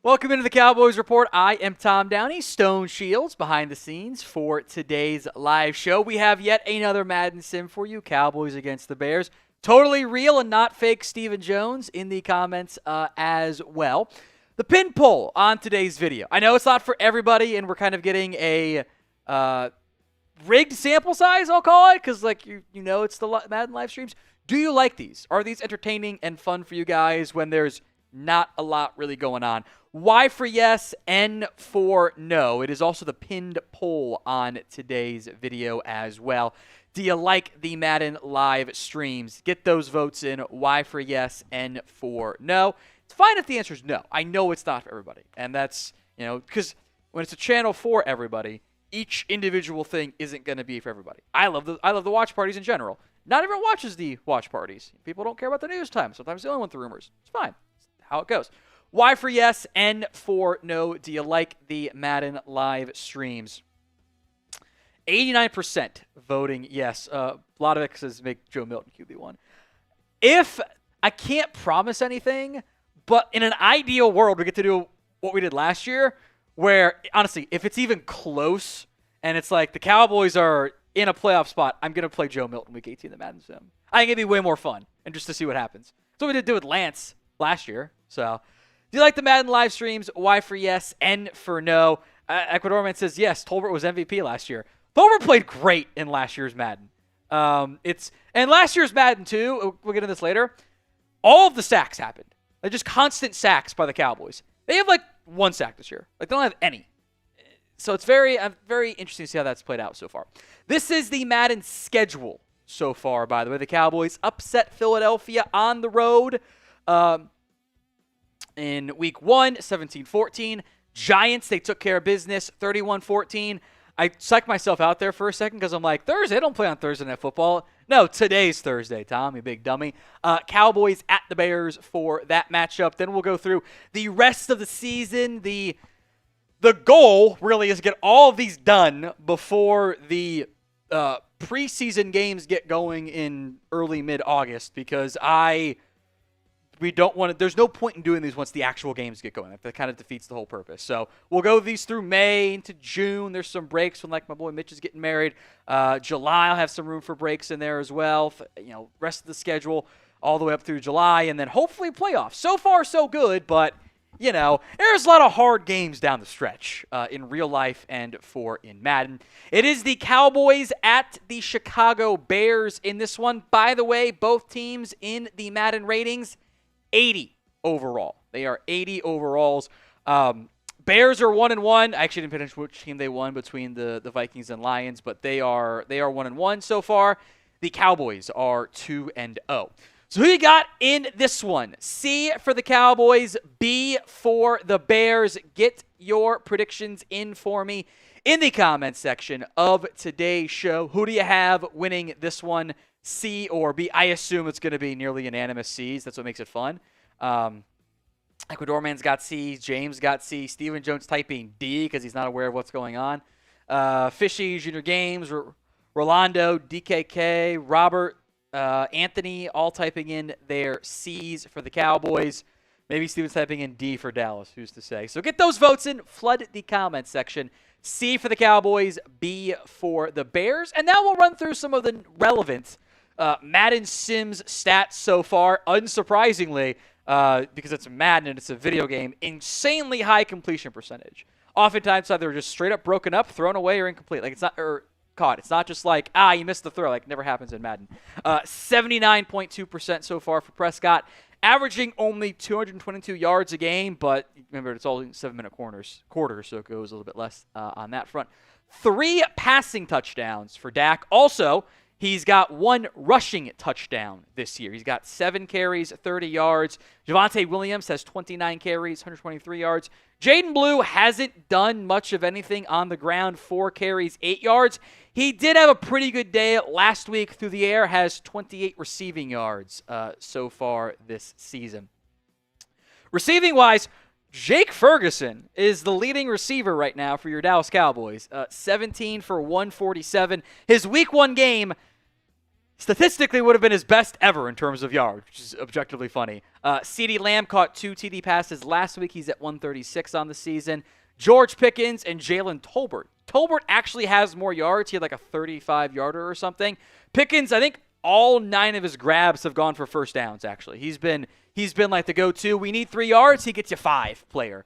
Welcome into the Cowboys Report. I am Tom Downey, Stone Shields, behind the scenes for today's live show. We have yet another Madden sim for you, Cowboys against the Bears. Totally real and not fake Stephen Jones in the comments as well. The pin poll on today's video. I know it's not for everybody, and we're kind of getting a rigged sample size, I'll call it, because you know it's the Madden live streams. Do you like these? Are these entertaining and fun for you guys when there's not a lot really going on? Y for yes, N for no. It is also the pinned poll on today's video as well. Do you like the Madden live streams? Get those votes in. Y for yes, N for no. It's fine if the answer is no. I know it's not for everybody. And that's, because when it's a channel for everybody, each individual thing isn't going to be for everybody. I love the watch parties in general. Not everyone watches the watch parties. People don't care about the news time. Sometimes they only want the rumors. It's fine. It's how it goes. Y for yes, N for no. Do you like the Madden live streams? 89% voting yes. A lot of it says make Joe Milton QB1. If I can't promise anything, but in an ideal world, we get to do what we did last year, where, honestly, if it's even close and it's like the Cowboys are in a playoff spot, I'm going to play Joe Milton week 18 in the Madden sim. I think it'd be way more fun and just to see what happens. That's what we did do with Lance last year. So, do you like the Madden live streams? Y for yes, N for no. Ecuadorman says yes, Tolbert was MVP last year. Tolbert played great in last year's Madden. And last year's Madden too, we'll get into this later, all of the sacks happened. Like just constant sacks by the Cowboys. They have one sack this year. They don't have any. So it's very interesting to see how that's played out so far. This is the Madden schedule so far, by the way. The Cowboys upset Philadelphia on the road in week 1, 17-14. Giants, they took care of business, 31-14. I psyched myself out there for a second because I'm like, Thursday? I don't play on Thursday Night Football. No, today's Thursday, Tom, you big dummy. Cowboys at the Bears for that matchup. Then we'll go through the rest of the season. The goal really is to get all of these done before the preseason games get going in early mid-August because we don't want to. There's no point in doing these once the actual games get going. That kind of defeats the whole purpose. So we'll go these through May into June. There's some breaks when my boy Mitch is getting married. July I'll have some room for breaks in there as well. Rest of the schedule all the way up through July, and then hopefully playoffs. So far so good, but there's a lot of hard games down the stretch in real life and in Madden. It is the Cowboys at the Chicago Bears in this one. By the way, both teams in the Madden ratings, 80 overall. They are 80 overalls. Bears are 1-1. I actually didn't pay attention to which team they won between the Vikings and Lions, but they are 1-1 so far. The Cowboys are 2-0. So who you got in this one? C for the Cowboys, B for the Bears. Get your predictions in for me in the comments section of today's show. Who do you have winning this one? C or B? I assume it's going to be nearly unanimous C's. That's what makes it fun. Ecuadorman's got C. James got C. Stephen Jones typing D because he's not aware of what's going on. Fishy, Junior Games, Rolando, DKK, Robert, Anthony, all typing in their C's for the Cowboys. Maybe Steven's typing in D for Dallas. Who's to say? So get those votes in. Flood the comments section. C for the Cowboys, B for the Bears. And now we'll run through some of the relevant Madden Sims stats so far. Unsurprisingly, because it's Madden and it's a video game, insanely high completion percentage. Oftentimes, either just straight up broken up, thrown away, or incomplete. It's not caught. It's not just you missed the throw. Never happens in Madden. 79.2% so far for Prescott, averaging only 222 yards a game, but remember, it's all 7-minute quarters, so it goes a little bit less on that front. 3 passing touchdowns for Dak. Also, he's got 1 rushing touchdown this year. He's got 7 carries, 30 yards. Javonte Williams has 29 carries, 123 yards. Jaden Blue hasn't done much of anything on the ground, 4 carries, 8 yards. He did have a pretty good day last week through the air, has 28 receiving yards so far this season. Receiving-wise, Jake Ferguson is the leading receiver right now for your Dallas Cowboys. 17 for 147. His week 1 game, statistically would have been his best ever in terms of yards, which is objectively funny. CeeDee Lamb caught 2 TD passes last week. He's at 136 on the season. George Pickens and Jalen Tolbert. Tolbert actually has more yards. He had like a 35-yarder or something. Pickens, I think all 9 of his grabs have gone for first downs, actually. He's been like the go-to. We need 3 yards. He gets you 5 player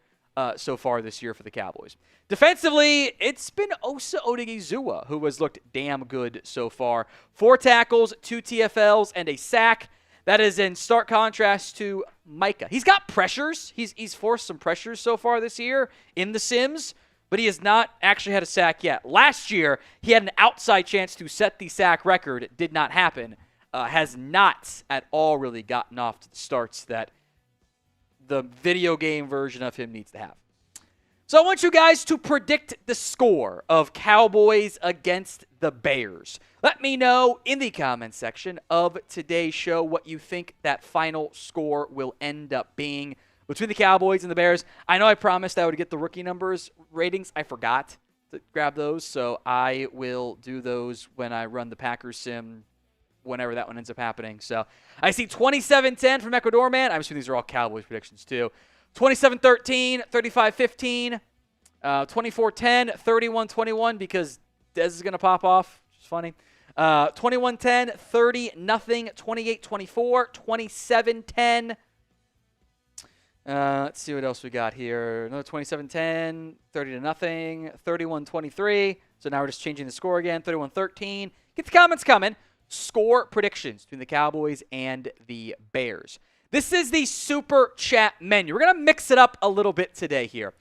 so far this year for the Cowboys. Defensively, it's been Osa Odighizuwa who has looked damn good so far. 4 tackles, 2 TFLs, and a sack. That is in stark contrast to Micah. He's got pressures. He's forced some pressures so far this year in the Sims, but he has not actually had a sack yet. Last year, he had an outside chance to set the sack record. It did not happen. Has not at all really gotten off to the starts that the video game version of him needs to have. So I want you guys to predict the score of Cowboys against the Bears. Let me know in the comments section of today's show what you think that final score will end up being between the Cowboys and the Bears. I know I promised I would get the rookie numbers ratings. I forgot to grab those, so I will do those when I run the Packers sim, whenever that one ends up happening. So I see 27-10 from Ecuador Man. I'm assuming these are all Cowboys predictions too. 27-13, 35-15, 24-10, 31-21 because Dez is going to pop off, which is funny. 21-10, 30-0, 28-24, 27-10. Let's see what else we got here. Another 27-10, 30-0, 31-23. So now we're just changing the score again, 31-13. Get the comments coming. Score predictions between the Cowboys and the Bears. This is the Super Chat menu. We're going to mix it up a little bit today here.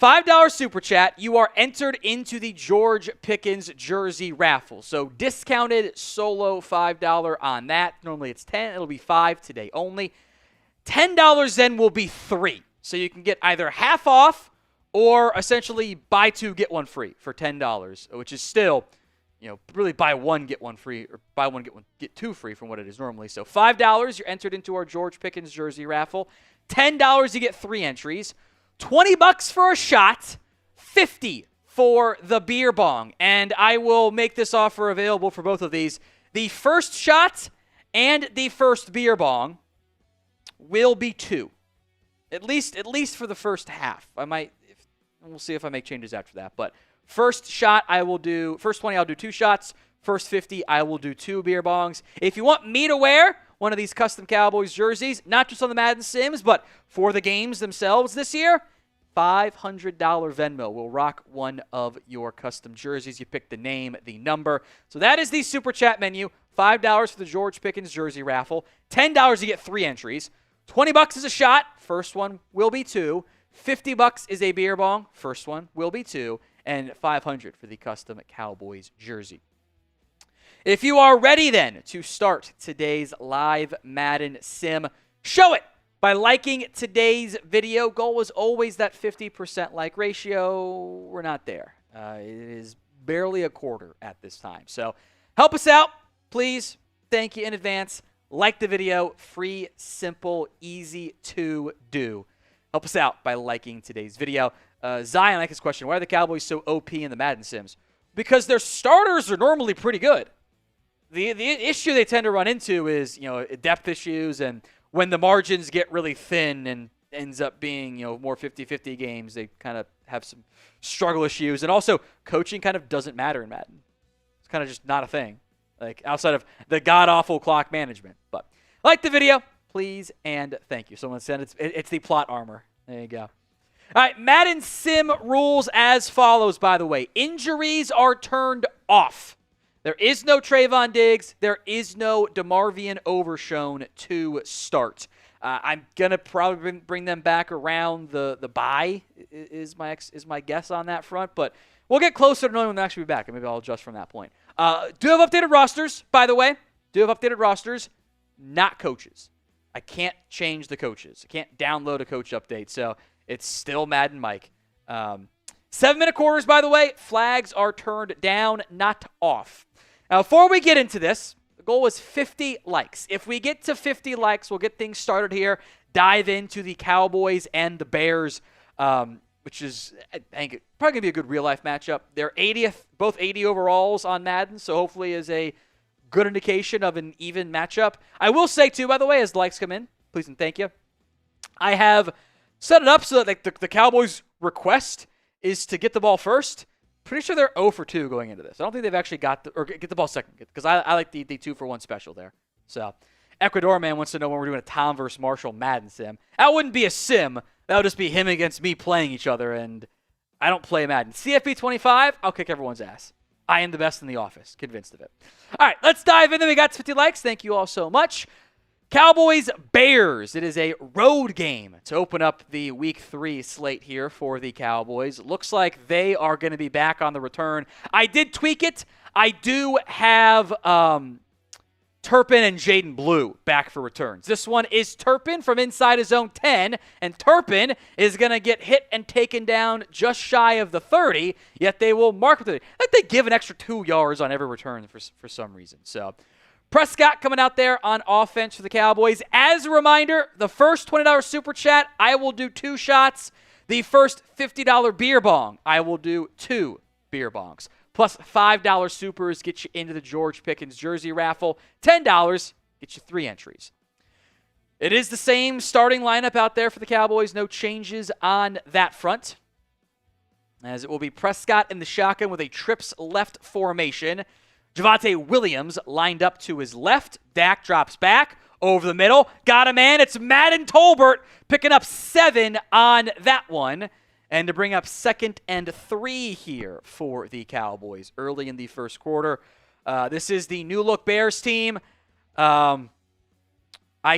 $5 Super Chat, you are entered into the George Pickens jersey raffle. So discounted solo $5 on that. Normally it's $10. It'll be $5 today only. $10 then will be $3. So you can get either half off or essentially buy 2, get 1 free for $10, which is still, really buy 1, get 1 free, or buy 1, get 2 free from what it is normally. So $5, you're entered into our George Pickens jersey raffle. $10, you get 3 entries. $20 for a shot. $50 for the beer bong. And I will make this offer available for both of these. The first shot and the first beer bong will be 2. At least for the first half. We'll see if I make changes after that. But first shot, first 20, I'll do 2 shots. First 50, I will do 2 beer bongs. If you want me to wear one of these custom Cowboys jerseys, not just on the Madden Sims, but for the games themselves this year, $500 Venmo will rock one of your custom jerseys. You pick the name, the number. So that is the Super Chat menu. $5 for the George Pickens jersey raffle. $10, you get 3 entries. $20 is a shot. First one will be 2. $50 is a beer bong. First one will be 2. And $500 for the custom Cowboys jersey. If you are ready then to start today's live Madden sim, show it by liking today's video. Goal was always that 50% like ratio. We're not there. It is barely a quarter at this time. So help us out, please. Thank you in advance. Like the video. Free, simple, easy to do. Help us out by liking today's video. Zion, I like his question. Why are the Cowboys so OP in the Madden Sims? Because their starters are normally pretty good. The issue they tend to run into is, depth issues, and when the margins get really thin and ends up being, more 50-50 games, they kind of have some struggle issues. And also, coaching kind of doesn't matter in Madden. It's kind of just not a thing, like outside of the god-awful clock management. But like the video, please, and thank you. Someone said it's the plot armor. There you go. All right, Madden Sim rules as follows, by the way. Injuries are turned off. There is no Trayvon Diggs. There is no DeMarvion Overshown to start. I'm going to probably bring them back around the bye is my guess on that front. But we'll get closer to knowing when they'll actually be back, and maybe I'll adjust from that point. Do have updated rosters, by the way. Do have updated rosters, not coaches. I can't change the coaches. I can't download a coach update, so it's still Madden Mike. 7-minute quarters, by the way. Flags are turned down, not off. Now, before we get into this, the goal was 50 likes. If we get to 50 likes, we'll get things started here. Dive into the Cowboys and the Bears, which is, I think, probably going to be a good real-life matchup. They're 80th, both 80 overalls on Madden, so hopefully is a good indication of an even matchup. I will say, too, by the way, as the likes come in, please and thank you, I have set it up so that like the Cowboys' request is to get the ball first. Pretty sure they're 0 for 2 going into this. I don't think they've actually get the ball second, because I like the 2 for 1 special there. So, Ecuador man wants to know when we're doing a Tom versus Marshall Madden sim. That wouldn't be a sim. That would just be him against me playing each other, and I don't play Madden. CFB 25, I'll kick everyone's ass. I am the best in the office. Convinced of it. All right, let's dive in. We got 50 likes. Thank you all so much. Cowboys Bears. It is a road game to open up the Week 3 slate here for the Cowboys. Looks like they are going to be back on the return. I did tweak it. I do have Turpin and Jaden Blue back for returns. This one is Turpin from inside his own 10, and Turpin is going to get hit and taken down just shy of the 30, yet they will mark it. Like they give an extra 2 yards on every return for some reason. So Prescott coming out there on offense for the Cowboys. As a reminder, the first $20 Super Chat, I will do 2 shots. The first $50 beer bong, I will do 2 beer bongs. Plus $5 supers get you into the George Pickens jersey raffle. $10 get you 3 entries. It is the same starting lineup out there for the Cowboys. No changes on that front, as it will be Prescott in the shotgun with a trips left formation. Javonte Williams lined up to his left. Dak drops back over the middle. Got a man. It's Madden Tolbert picking up 7 on that one. And to bring up 2nd and 3 here for the Cowboys early in the first quarter. This is the new look Bears team. I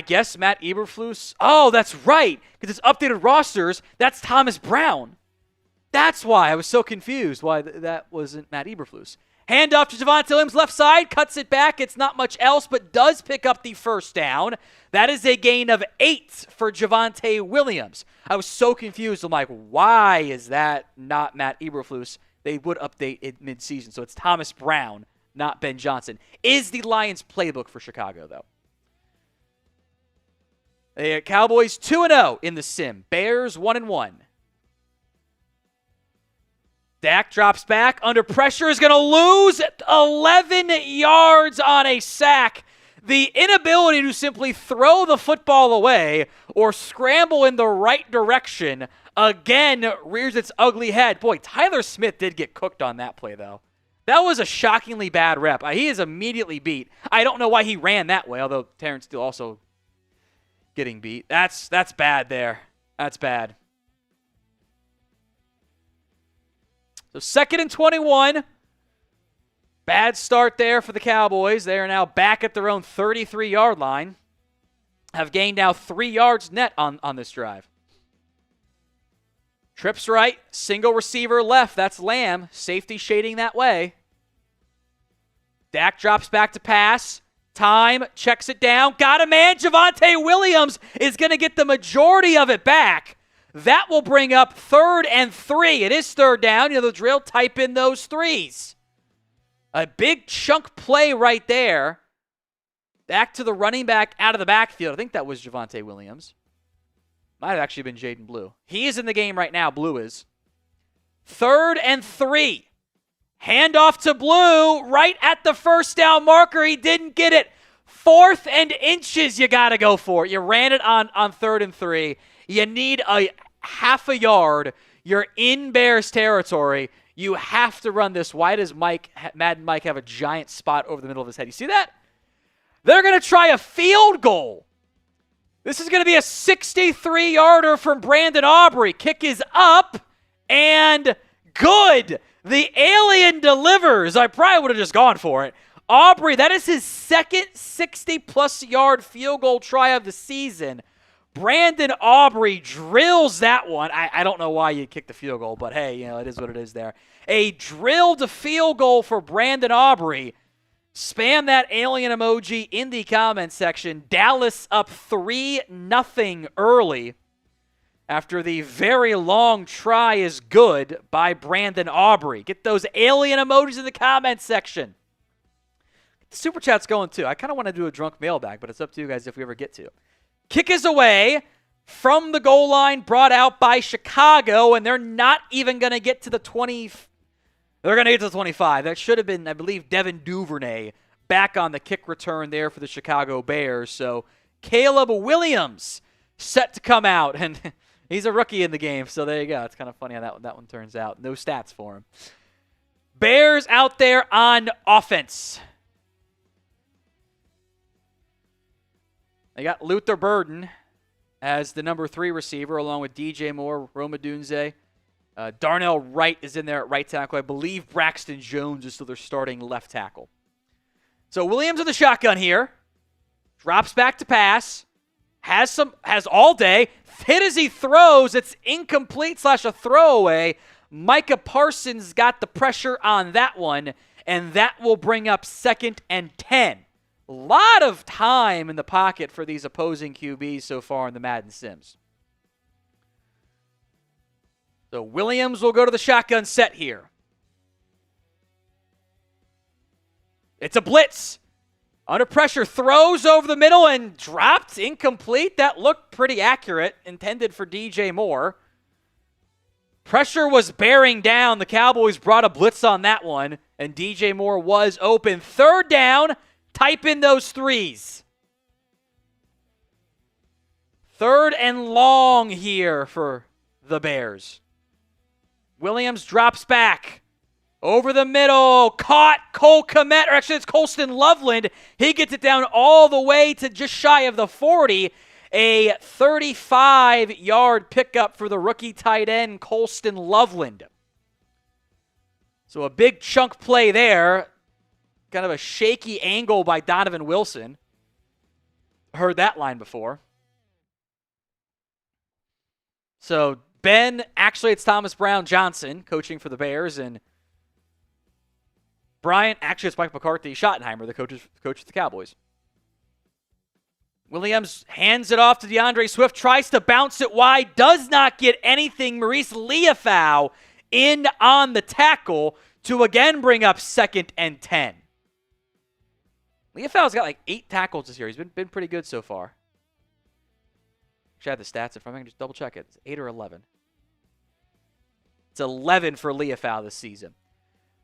guess Matt Eberflus. Oh, that's right. Because it's updated rosters. That's Thomas Brown. That's why I was so confused why that wasn't Matt Eberflus. Handoff to Javonte Williams, left side, cuts it back. It's not much else, but does pick up the first down. That is a gain of 8 for Javonte Williams. I was so confused. I'm like, why is that not Matt Eberflus? They would update it midseason, so it's Thomas Brown, not Ben Johnson. Is the Lions playbook for Chicago, though. The Cowboys 2-0 in the sim. Bears 1-1. Dak drops back, under pressure, is going to lose 11 yards on a sack. The inability to simply throw the football away or scramble in the right direction again rears its ugly head. Boy, Tyler Smith did get cooked on that play, though. That was a shockingly bad rep. He is immediately beat. I don't know why he ran that way, although Terrence Steele also getting beat. That's bad there. That's bad. So 2nd and 21. Bad start there for the Cowboys. They are now back at their own 33-yard line. Have gained now 3 yards net on this drive. Trips right, single receiver left. That's Lamb. Safety shading that way. Dak drops back to pass. Time, checks it down. Got a man. Javonte Williams is going to get the majority of it back. That will bring up 3rd and 3. It is 3rd down. You know the drill. Type in those 3s. A big chunk play right there. Back to the running back out of the backfield. I think that was Javonte Williams. Might have actually been Jaden Blue. He is in the game right now. Blue is. 3rd and 3. Handoff to Blue right at the first down marker. He didn't get it. 4th and inches you got to go for. You ran it on 3rd and 3. You need a half a yard. You're in Bears territory. You have to run this. Why does Madden Mike have a giant spot over the middle of his head? You see that? They're going to try a field goal. This is going to be a 63-yarder from Brandon Aubrey. Kick is up and good. The alien delivers. I probably would have just gone for it. Aubrey, that is his 2nd 60-plus yard field goal try of the season. Brandon Aubrey drills that one. I don't know why you kicked the field goal, but hey, you know, it is what it is there. A drilled field goal for Brandon Aubrey. Spam that alien emoji in the comment section. Dallas up 3-0 early after the very long try is good by Brandon Aubrey. Get those alien emojis in the comment section. The Super Chat's going too. I kind of want to do a drunk mailbag, but it's up to you guys if we ever get to. Kick is away from the goal line, brought out by Chicago, and they're not even going to get to the 20. They're going to get to the 25. That should have been, I believe, Devin Duvernay back on the kick return there for the Chicago Bears. So Caleb Williams set to come out, and he's a rookie in the game. So there you go. It's kind of funny how that one turns out. No stats for him. Bears out there on offense. They got Luther Burden as the number 3 receiver, along with DJ Moore, Rome Odunze. Darnell Wright is in there at right tackle. I believe Braxton Jones is still their starting left tackle. So Williams in the shotgun here. Drops back to pass. Has all day. Hit as he throws. It's incomplete / a throwaway. Micah Parsons got the pressure on that one, and that will bring up 2nd and 10. A lot of time in the pocket for these opposing QBs so far in the Madden Sims. So Williams will go to the shotgun set here. It's a blitz. Under pressure, throws over the middle and dropped. Incomplete. That looked pretty accurate. Intended for DJ Moore. Pressure was bearing down. The Cowboys brought a blitz on that one, and DJ Moore was open. 3rd down. Type in those 3s. 3rd and long here for the Bears. Williams drops back. Over the middle. Caught Cole Kmet, or actually it's Colston Loveland. He gets it down all the way to just shy of the 40. A 35-yard pickup for the rookie tight end, Colston Loveland. So a big chunk play there. Kind of a shaky angle by Donovan Wilson. Heard that line before. So actually it's Thomas Brown Johnson coaching for the Bears, and Brian, actually it's Mike McCarthy Schottenheimer, the coach of the Cowboys. Williams hands it off to DeAndre Swift, tries to bounce it wide, does not get anything. Maurice Leafau in on the tackle to again bring up 2nd and 10. Leafau's got like 8 tackles this year. He's been pretty good so far. Actually, I have the stats in front of me. I can just double check it. It's 8 or 11. It's 11 for Leafau this season.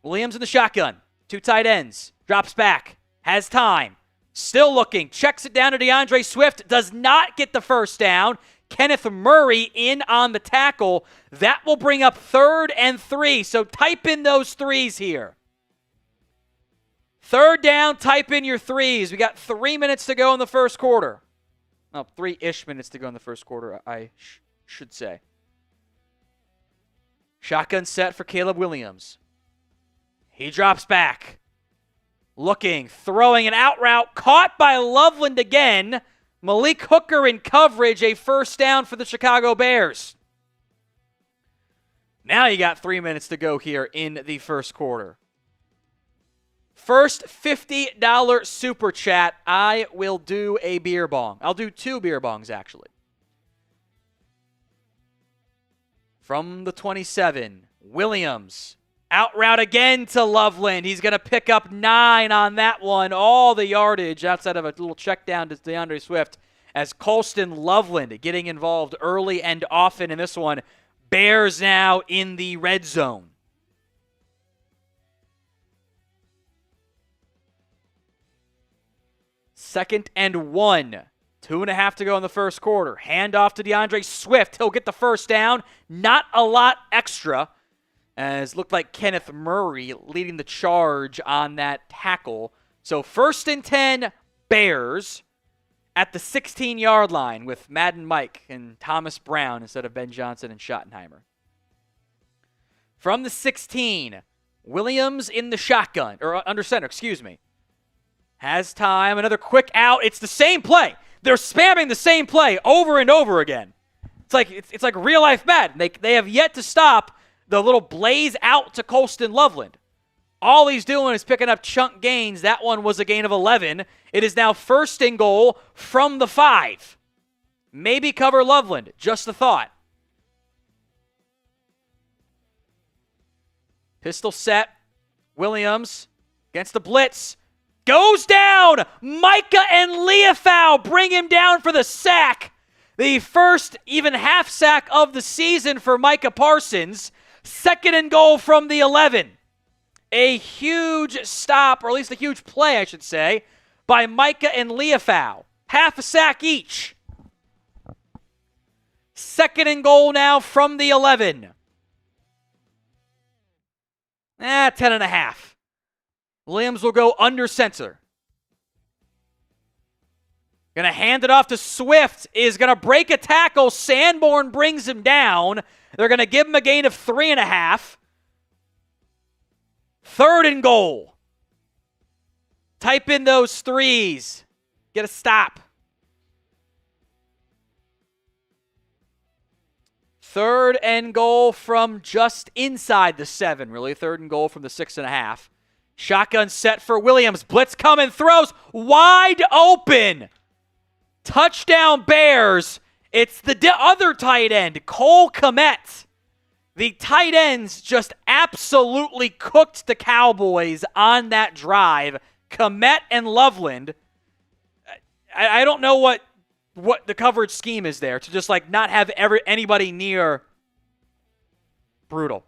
Williams in the shotgun. 2 tight ends. Drops back. Has time. Still looking. Checks it down to DeAndre Swift. Does not get the first down. Kenneth Murray in on the tackle. That will bring up 3rd and 3. So type in those 3s here. 3rd down, type in your 3s. We got 3 minutes to go in the first quarter. Well, 3-ish minutes to go in the first quarter, I should say. Shotgun set for Caleb Williams. He drops back. Looking, throwing an out route. Caught by Loveland again. Malik Hooker in coverage. A 1st down for the Chicago Bears. Now you got 3 minutes to go here in the first quarter. First $50 super chat, I will do a beer bong. I'll do 2 beer bongs, actually. From the 27, Williams. Out route again to Loveland. He's going to pick up 9 on that one. All the yardage outside of a little check down to DeAndre Swift as Colston Loveland getting involved early and often in this one. Bears now in the red zone. Second and 1. 2.5 to go in the first quarter. Hand off to DeAndre Swift. He'll get the first down. Not a lot extra, as looked like Kenneth Murray leading the charge on that tackle. So 1st and 10, Bears at the 16-yard line with Madden Mike and Thomas Brown instead of Ben Johnson and Schottenheimer. From the 16, Williams in the shotgun, or under center, excuse me. Has time, another quick out. It's the same play. They're spamming the same play over and over again. It's like real life Madden. They have yet to stop the little blaze out to Colston Loveland. All he's doing is picking up chunk gains. That one was a gain of 11. It is now 1st and goal from the 5. Maybe cover Loveland. Just a thought. Pistol set. Williams against the blitz. Goes down. Micah and Leafau bring him down for the sack. The first even half sack of the season for Micah Parsons. 2nd and goal from the 11. A huge stop, or at least a huge play, I should say, by Micah and Leafau. Half a sack each. 2nd and goal now from the 11. 10.5. Williams will go under center. Going to hand it off to Swift. Is going to break a tackle. Sanborn brings him down. They're going to give him a gain of 3.5. 3rd and goal. Type in those threes. Get a stop. 3rd and goal from just inside the 7, really. 3rd and goal from the 6.5. Shotgun set for Williams. Blitz coming, throws wide open. Touchdown Bears. It's the other tight end, Cole Kmet. The tight ends just absolutely cooked the Cowboys on that drive. Kmet and Loveland. I don't know what the coverage scheme is there to just not have anybody near. Brutal.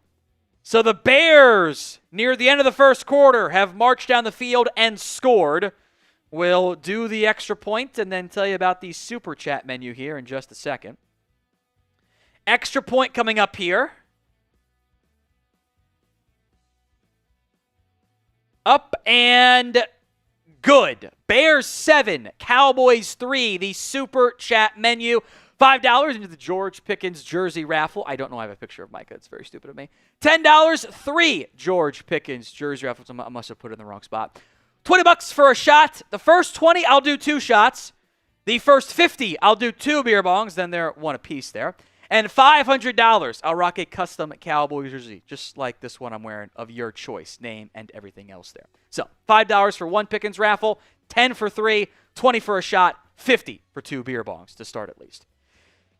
So the Bears, near the end of the first quarter, have marched down the field and scored. We'll do the extra point and then tell you about the Super Chat menu here in just a second. Extra point coming up here. Up and good. Bears 7, Cowboys 3, the Super Chat menu. $5 into the George Pickens jersey raffle. I don't know I have a picture of Micah. It's very stupid of me. $10, 3 George Pickens jersey raffles. I must have put it in the wrong spot. $20 for a shot. The first 20, I'll do 2 shots. The first 50, I'll do 2 beer bongs. Then they're one apiece there. And $500, I'll rock a custom Cowboys jersey, just like this one I'm wearing, of your choice, name and everything else there. So $5 for 1 Pickens raffle, 10 for 3, 20 for a shot, 50 for 2 beer bongs to start at least.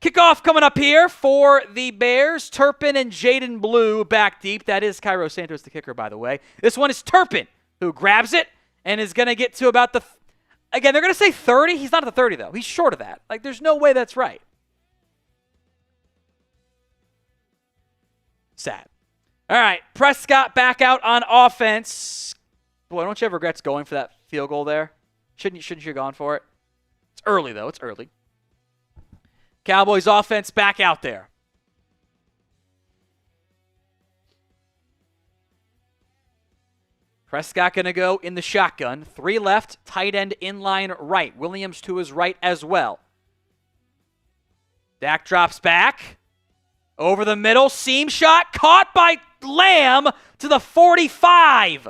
Kickoff coming up here for the Bears. Turpin and Jaden Blue back deep. That is Cairo Santos, the kicker, by the way. This one is Turpin, who grabs it and is going to get to about the... Again, they're going to say 30. He's not at the 30, though. He's short of that. There's no way that's right. Sad. All right, Prescott back out on offense. Boy, don't you have regrets going for that field goal there? Shouldn't you have gone for it? It's early, though. It's early. Cowboys offense back out there. Prescott going to go in the shotgun. 3 left, tight end inline right. Williams to his right as well. Dak drops back. Over the middle, seam shot, caught by Lamb to the 45.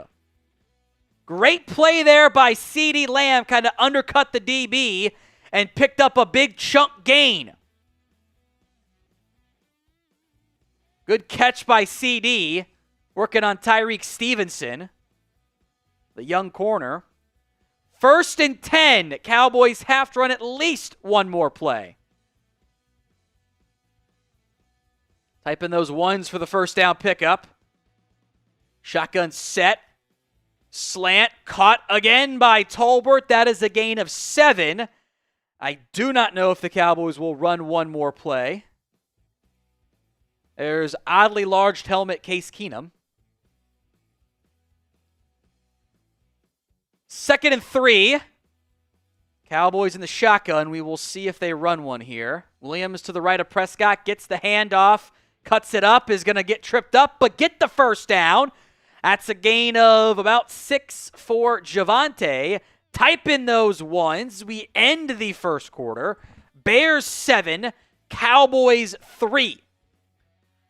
Great play there by CeeDee Lamb, kind of undercut the DB and picked up a big chunk gain. Good catch by CeeDee, working on Tyreek Stevenson, the young corner. 1st and 10, Cowboys have to run at least one more play. Type in those ones for the first down pickup. Shotgun set. Slant caught again by Tolbert. That is a gain of 7. I do not know if the Cowboys will run one more play. There's oddly large helmet Case Keenum. 2nd and 3. Cowboys in the shotgun. We will see if they run one here. Williams to the right of Prescott. Gets the handoff. Cuts it up. Is going to get tripped up, but get the first down. That's a gain of about 6 for Javonte. Type in those ones. We end the first quarter. Bears 7, Cowboys 3.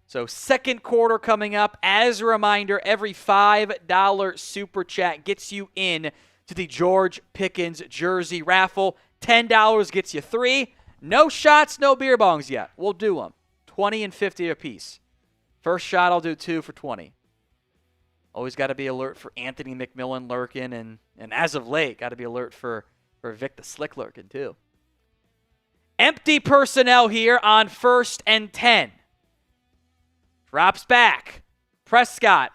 So second quarter coming up. As a reminder, every $5 Super Chat gets you in to the George Pickens jersey raffle. $10 gets you 3. No shots, no beer bongs yet. We'll do them. 20 and 50 apiece. First shot, I'll do 2 for 20. Always got to be alert for Anthony McMillan lurking, and as of late, got to be alert for Vic the Slick lurking too. Empty personnel here on 1st and 10. Drops back. Prescott,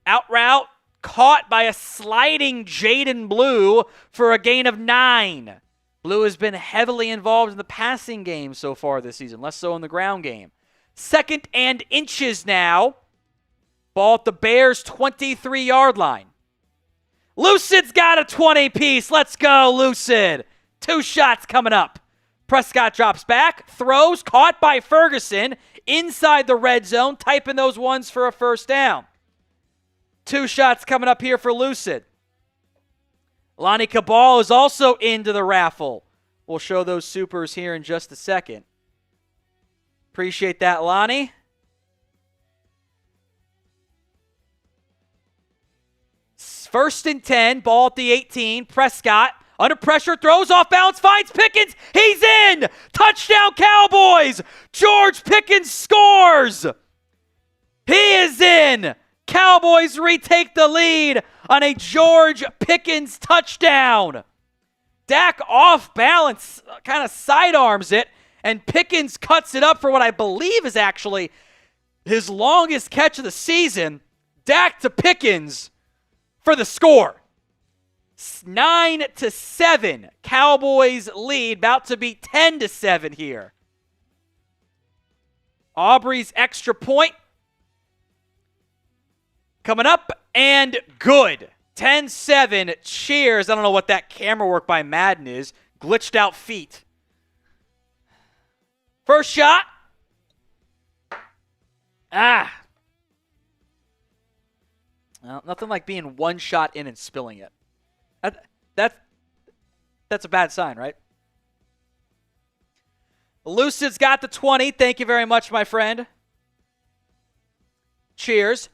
out route, caught by a sliding Jaden Blue for a gain of 9. Blue has been heavily involved in the passing game so far this season, less so in the ground game. 2nd and inches now. Ball at the Bears' 23-yard line. Lucid's got a 20-piece. Let's go, Lucid. 2 shots coming up. Prescott drops back, throws, caught by Ferguson inside the red zone, typing those ones for a first down. 2 shots coming up here for Lucid. Lonnie Cabal is also into the raffle. We'll show those supers here in just a second. Appreciate that, Lonnie. First and 10, ball at the 18. Prescott, under pressure, throws off balance, finds Pickens. He's in! Touchdown, Cowboys! George Pickens scores! He is in! Cowboys retake the lead on a George Pickens touchdown. Dak off balance, kind of sidearms it, and Pickens cuts it up for what I believe is actually his longest catch of the season. Dak to Pickens for the score. 9-7. Cowboys lead, about to be 10-7 here. Aubrey's extra point coming up and good. 10-7. Cheers. I don't know what that camera work by Madden is. Glitched out feet. First shot. Well, nothing like being 1 shot in and spilling it. That's a bad sign, right? Lucid's got the 20. Thank you very much, my friend. Cheers.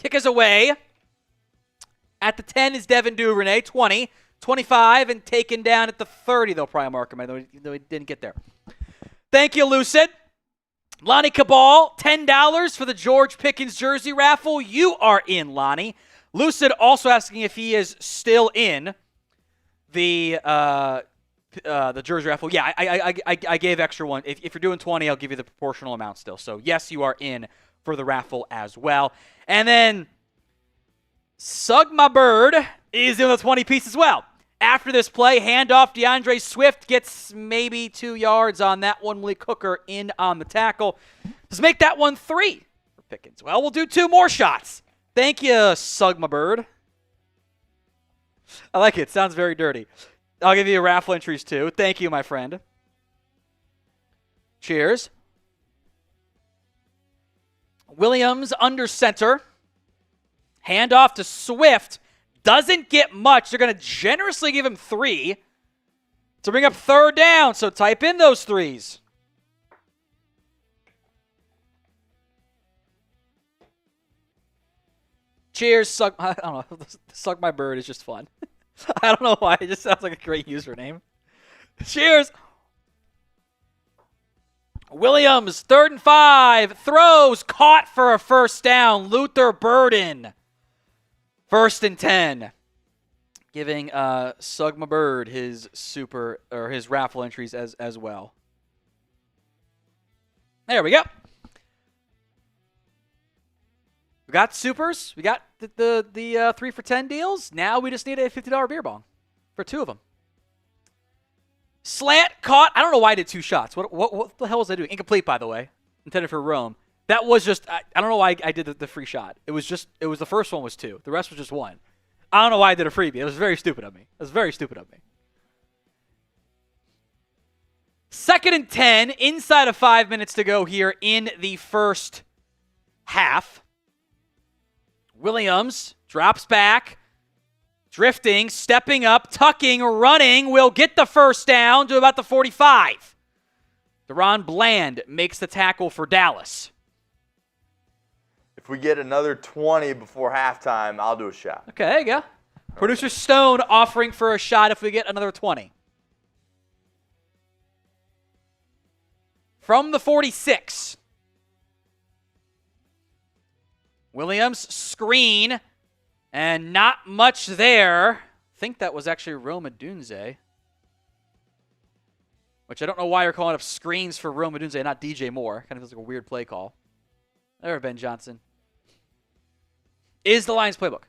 Kick us away. At the 10 is Devin Duvernay, 20. 25 and taken down at the 30. They'll probably mark him, though he didn't get there. Thank you, Lucid. Lonnie Cabal, $10 for the George Pickens jersey raffle. You are in, Lonnie. Lucid also asking if he is still in the jersey raffle. Yeah, I gave extra one. If you're doing 20, I'll give you the proportional amount still. So, yes, you are in for the raffle as well. And then Sug My Bird is in the 20 piece as well. After this play, handoff, DeAndre Swift gets maybe 2 yards on that one. Lee Cooker in on the tackle. Let's make that one 3 for Pickens. Well, we'll do 2 more shots. Thank you, Sug My Bird. I like it. Sounds very dirty. I'll give you raffle entries too. Thank you, my friend. Cheers. Williams under center. Handoff to Swift. Doesn't get much. They're going to generously give him 3 to bring up 3rd down. So type in those 3s. Cheers. I don't know. Suck My Bird is just fun. I don't know why. It just sounds like a great username. Cheers. Williams, 3rd and 5. Throws. Caught for a first down. Luther Burden. 1st and 10. Giving Sug My Bird his his raffle entries as well. There we go. We got supers. We got the 3 for $10 deals. Now we just need a $50 beer bong for 2 of them. Slant caught. I don't know why I did 2 shots. What the hell was I doing? Incomplete, by the way. Intended for Rome. That was just, I don't know why I did the free shot. It was the first one was 2. The rest was just 1. I don't know why I did a freebie. It was very stupid of me. 2nd and 10, inside of 5 minutes to go here in the first half. Williams drops back, drifting, stepping up, tucking, running, will get the first down to about the 45. DaRon Bland makes the tackle for Dallas. If we get another 20 before halftime, I'll do a shot. Okay, there you go. Producer Stone offering for a shot if we get another 20. From the 46. Williams, screen, and not much there. I think that was actually Rome Odunze. Which I don't know why you're calling up screens for Rome Odunze, not DJ Moore. Kind of feels like a weird play call. There, Ben Johnson. Is the Lions playbook.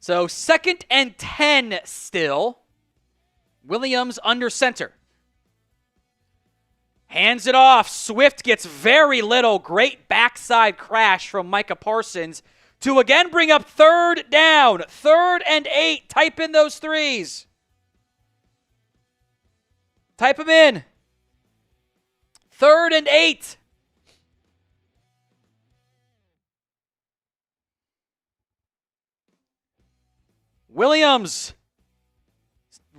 So 2nd and 10 still. Williams under center. Hands it off. Swift gets very little. Great backside crash from Micah Parsons to again bring up third down. 3rd and 8. Type in those threes. Type them in. 3rd and 8. Williams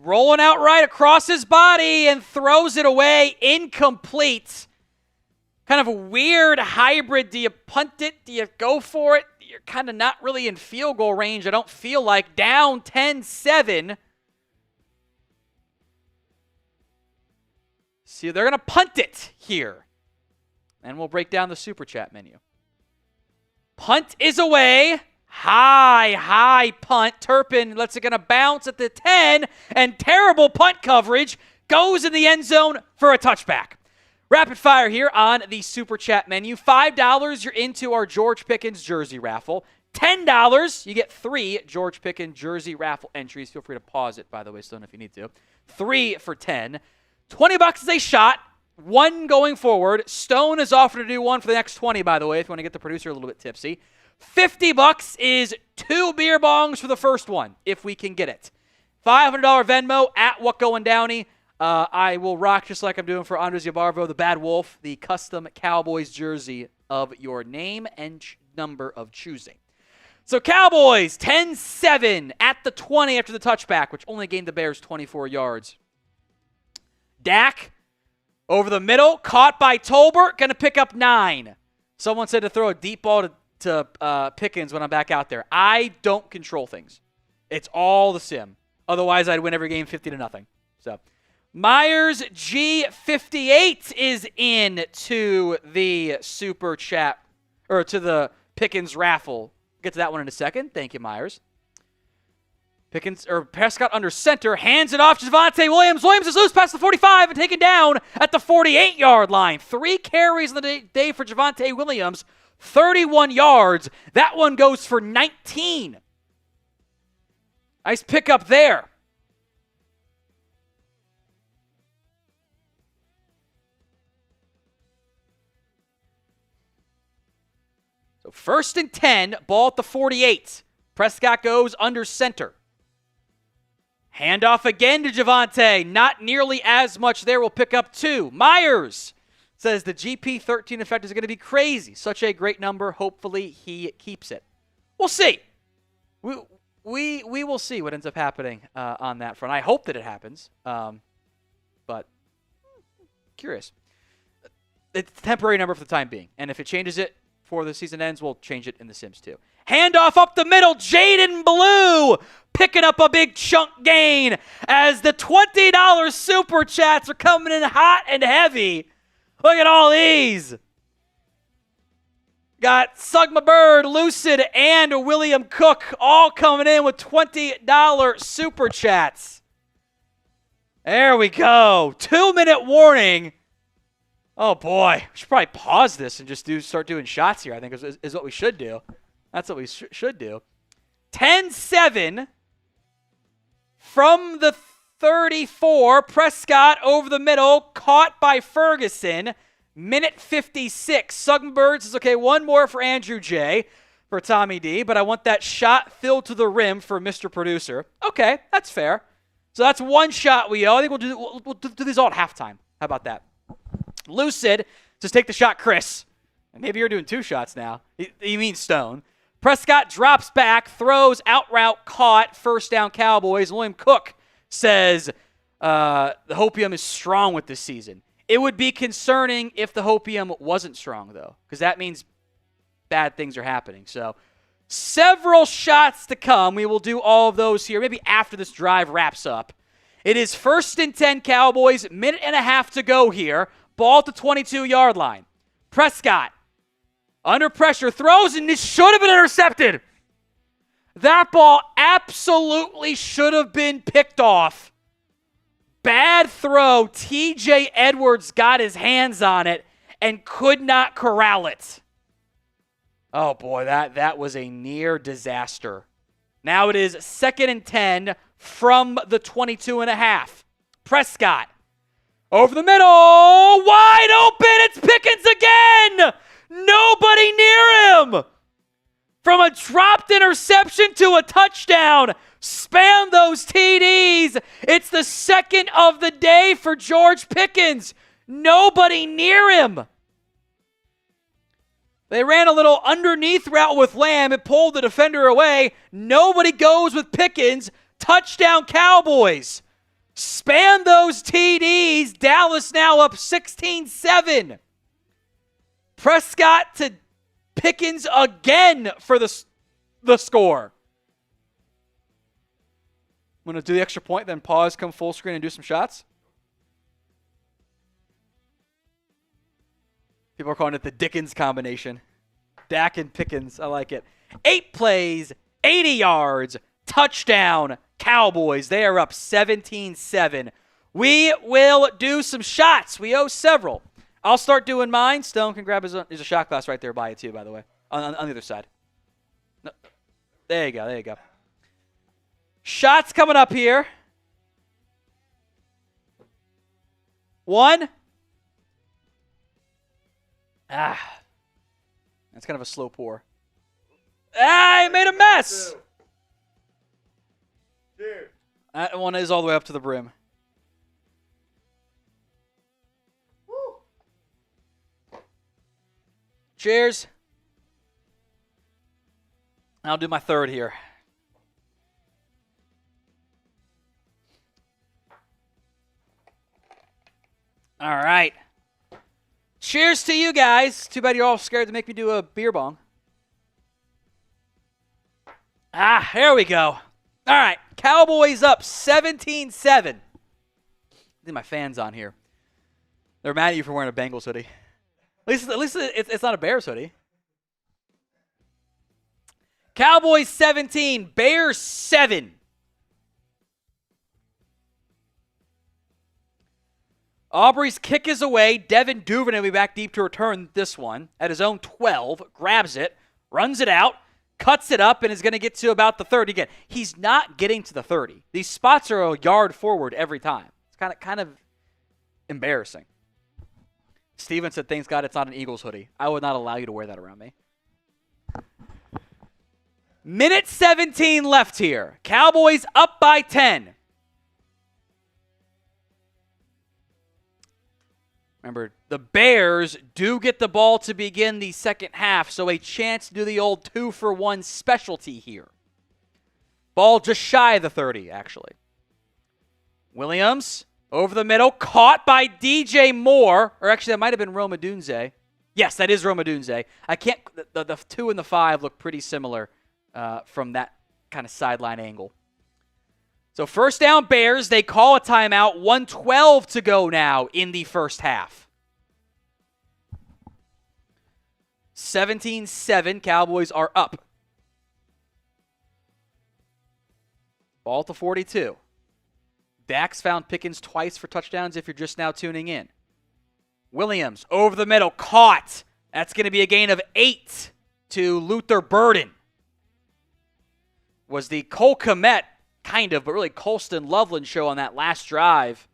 rolling out right across his body and throws it away. Incomplete. Kind of a weird hybrid. Do you punt it? Do you go for it? You're kind of not really in field goal range, I don't feel like. Down 10-7. See, they're going to punt it here. And we'll break down the Super Chat menu. Punt is away. High punt. Turpin lets it going to bounce at the 10, and terrible punt coverage goes in the end zone for a touchback. Rapid fire here on the Super Chat menu. $5, you're into our George Pickens jersey raffle. $10, you get 3 George Pickens jersey raffle entries. Feel free to pause it, by the way, Stone, if you need to. 3 for $10. $20 is a shot. 1 going forward. Stone is offered to do 1 for the next 20, by the way, if you want to get the producer a little bit tipsy. $50 is 2 beer bongs for the first one, if we can get it. $500 Venmo at What Going Downey. I will rock, just like I'm doing for Andres Yabarvo, the Bad Wolf, the custom Cowboys jersey of your name and number of choosing. So Cowboys, 10-7 at the 20 after the touchback, which only gained the Bears 24 yards. Dak over the middle, caught by Tolbert, going to pick up 9. Someone said to throw a deep ball to Pickens when I'm back out there. I don't control things. It's all the sim. Otherwise, I'd win every game 50-0. So Myers G58 is in to the Super Chat, or to the Pickens raffle. Get to that one in a second. Thank you, Myers. Prescott under center, hands it off to Javonte Williams. Williams is loose past the 45 and taken down at the 48-yard line. 3 carries in the day for Javonte Williams, 31 yards. That one goes for 19. Nice pickup there. So 1st and 10, ball at the 48. Prescott goes under center. Handoff again to Javonte. Not nearly as much there. We'll pick up 2. Myers says the GP13 effect is going to be crazy. Such a great number. Hopefully he keeps it. We'll see. We will see what ends up happening on that front. I hope that it happens. But curious. It's a temporary number for the time being. And if it changes it before the season ends, we'll change it in The Sims too. Handoff up the middle. Jaden Blue picking up a big chunk gain as the $20 Super Chats are coming in hot and heavy. Look at all these. Got Sugma Bird, Lucid, and William Cook all coming in with $20 Super Chats. There we go. 2-minute warning. Oh, boy. We should probably pause this and just start doing shots here, I think is what we should do. That's what we should do. 10-7 from the 34. Prescott over the middle, caught by Ferguson. Minute 56. Suggenbird says, okay, 1 more for Andrew J. for Tommy D, but I want that shot filled to the rim for Mr. Producer. Okay, that's fair. So that's 1 shot we owe. I think we'll do these all at halftime. How about that? Lucid, just take the shot, Chris. And maybe you're doing 2 shots now. You mean Stone. Prescott drops back, throws, out route, caught, 1st down Cowboys. William Cook says the Hopium is strong with this season. It would be concerning if the Hopium wasn't strong, though, because that means bad things are happening. So several shots to come. We will do all of those here, maybe after this drive wraps up. It is 1st and 10 Cowboys, 1.5 minutes to go here. Ball at the 22-yard line. Prescott under pressure, throws, and this should have been intercepted. That ball absolutely should have been picked off. Bad throw. TJ Edwards got his hands on it and could not corral it. Oh, boy, that was a near disaster. Now it is 2nd and 10 from the 22.5. Prescott Over the middle. Wide open. It's Pickens again. Nobody near him. From a dropped interception to a touchdown. Spam those TDs. It's the second of the day for George Pickens. Nobody near him. They ran a little underneath route with Lamb. It pulled the defender away. Nobody goes with Pickens. Touchdown Cowboys. Spam those TDs. Dallas now up 16-7. Prescott to Pickens again for the score. I'm going to do the extra point, then pause, come full screen, and do some shots. People are calling it the Dickens combination. Dak and Pickens. I like it. 8 plays, 80 yards, touchdown, Cowboys. They are up 17-7. We will do some shots. We owe several. I'll start doing mine. Stone can grab there's a shot glass right there by it too, by the way, on the other side. No, there you go. There you go. Shots coming up here. 1. That's kind of a slow pour. I made a mess. 2. That one is all the way up to the brim. Woo. Cheers. I'll do my third here. All right. Cheers to you guys. Too bad you're all scared to make me do a beer bong. Here we go. All right. Cowboys up 17-7. I think my fan's on here. They're mad at you for wearing a Bengals hoodie. At least it's not a Bears hoodie. Cowboys 17, Bears 7. Aubrey's kick is away. Devin Duvernay will be back deep to return this one at his own 12. Grabs it, runs it out, cuts it up, and is going to get to about the 30 again. He's not getting to the 30. These spots are a yard forward every time. It's kind of embarrassing. Steven said, thanks God it's not an Eagles hoodie. I would not allow you to wear that around me. Minute 17 left here. Cowboys up by 10. Remember, the Bears do get the ball to begin the second half, so a chance to do the old 2-for-1 specialty here. Ball just shy of the 30, actually. Williams, over the middle, caught by DJ Moore. Or actually, that might have been Rome Odunze. Yes, that is Rome Odunze. I can't, the 2 and the 5 look pretty similar from that kind of sideline angle. So first down Bears, they call a timeout. 1:12 to go now in the first half. 17-7, Cowboys are up. Ball to 42. Dak's found Pickens twice for touchdowns if you're just now tuning in. Williams over the middle, caught. That's going to be a gain of 8 to Luther Burden. Was the Cole Kmet, kind of, but really Colston Loveland show on that last drive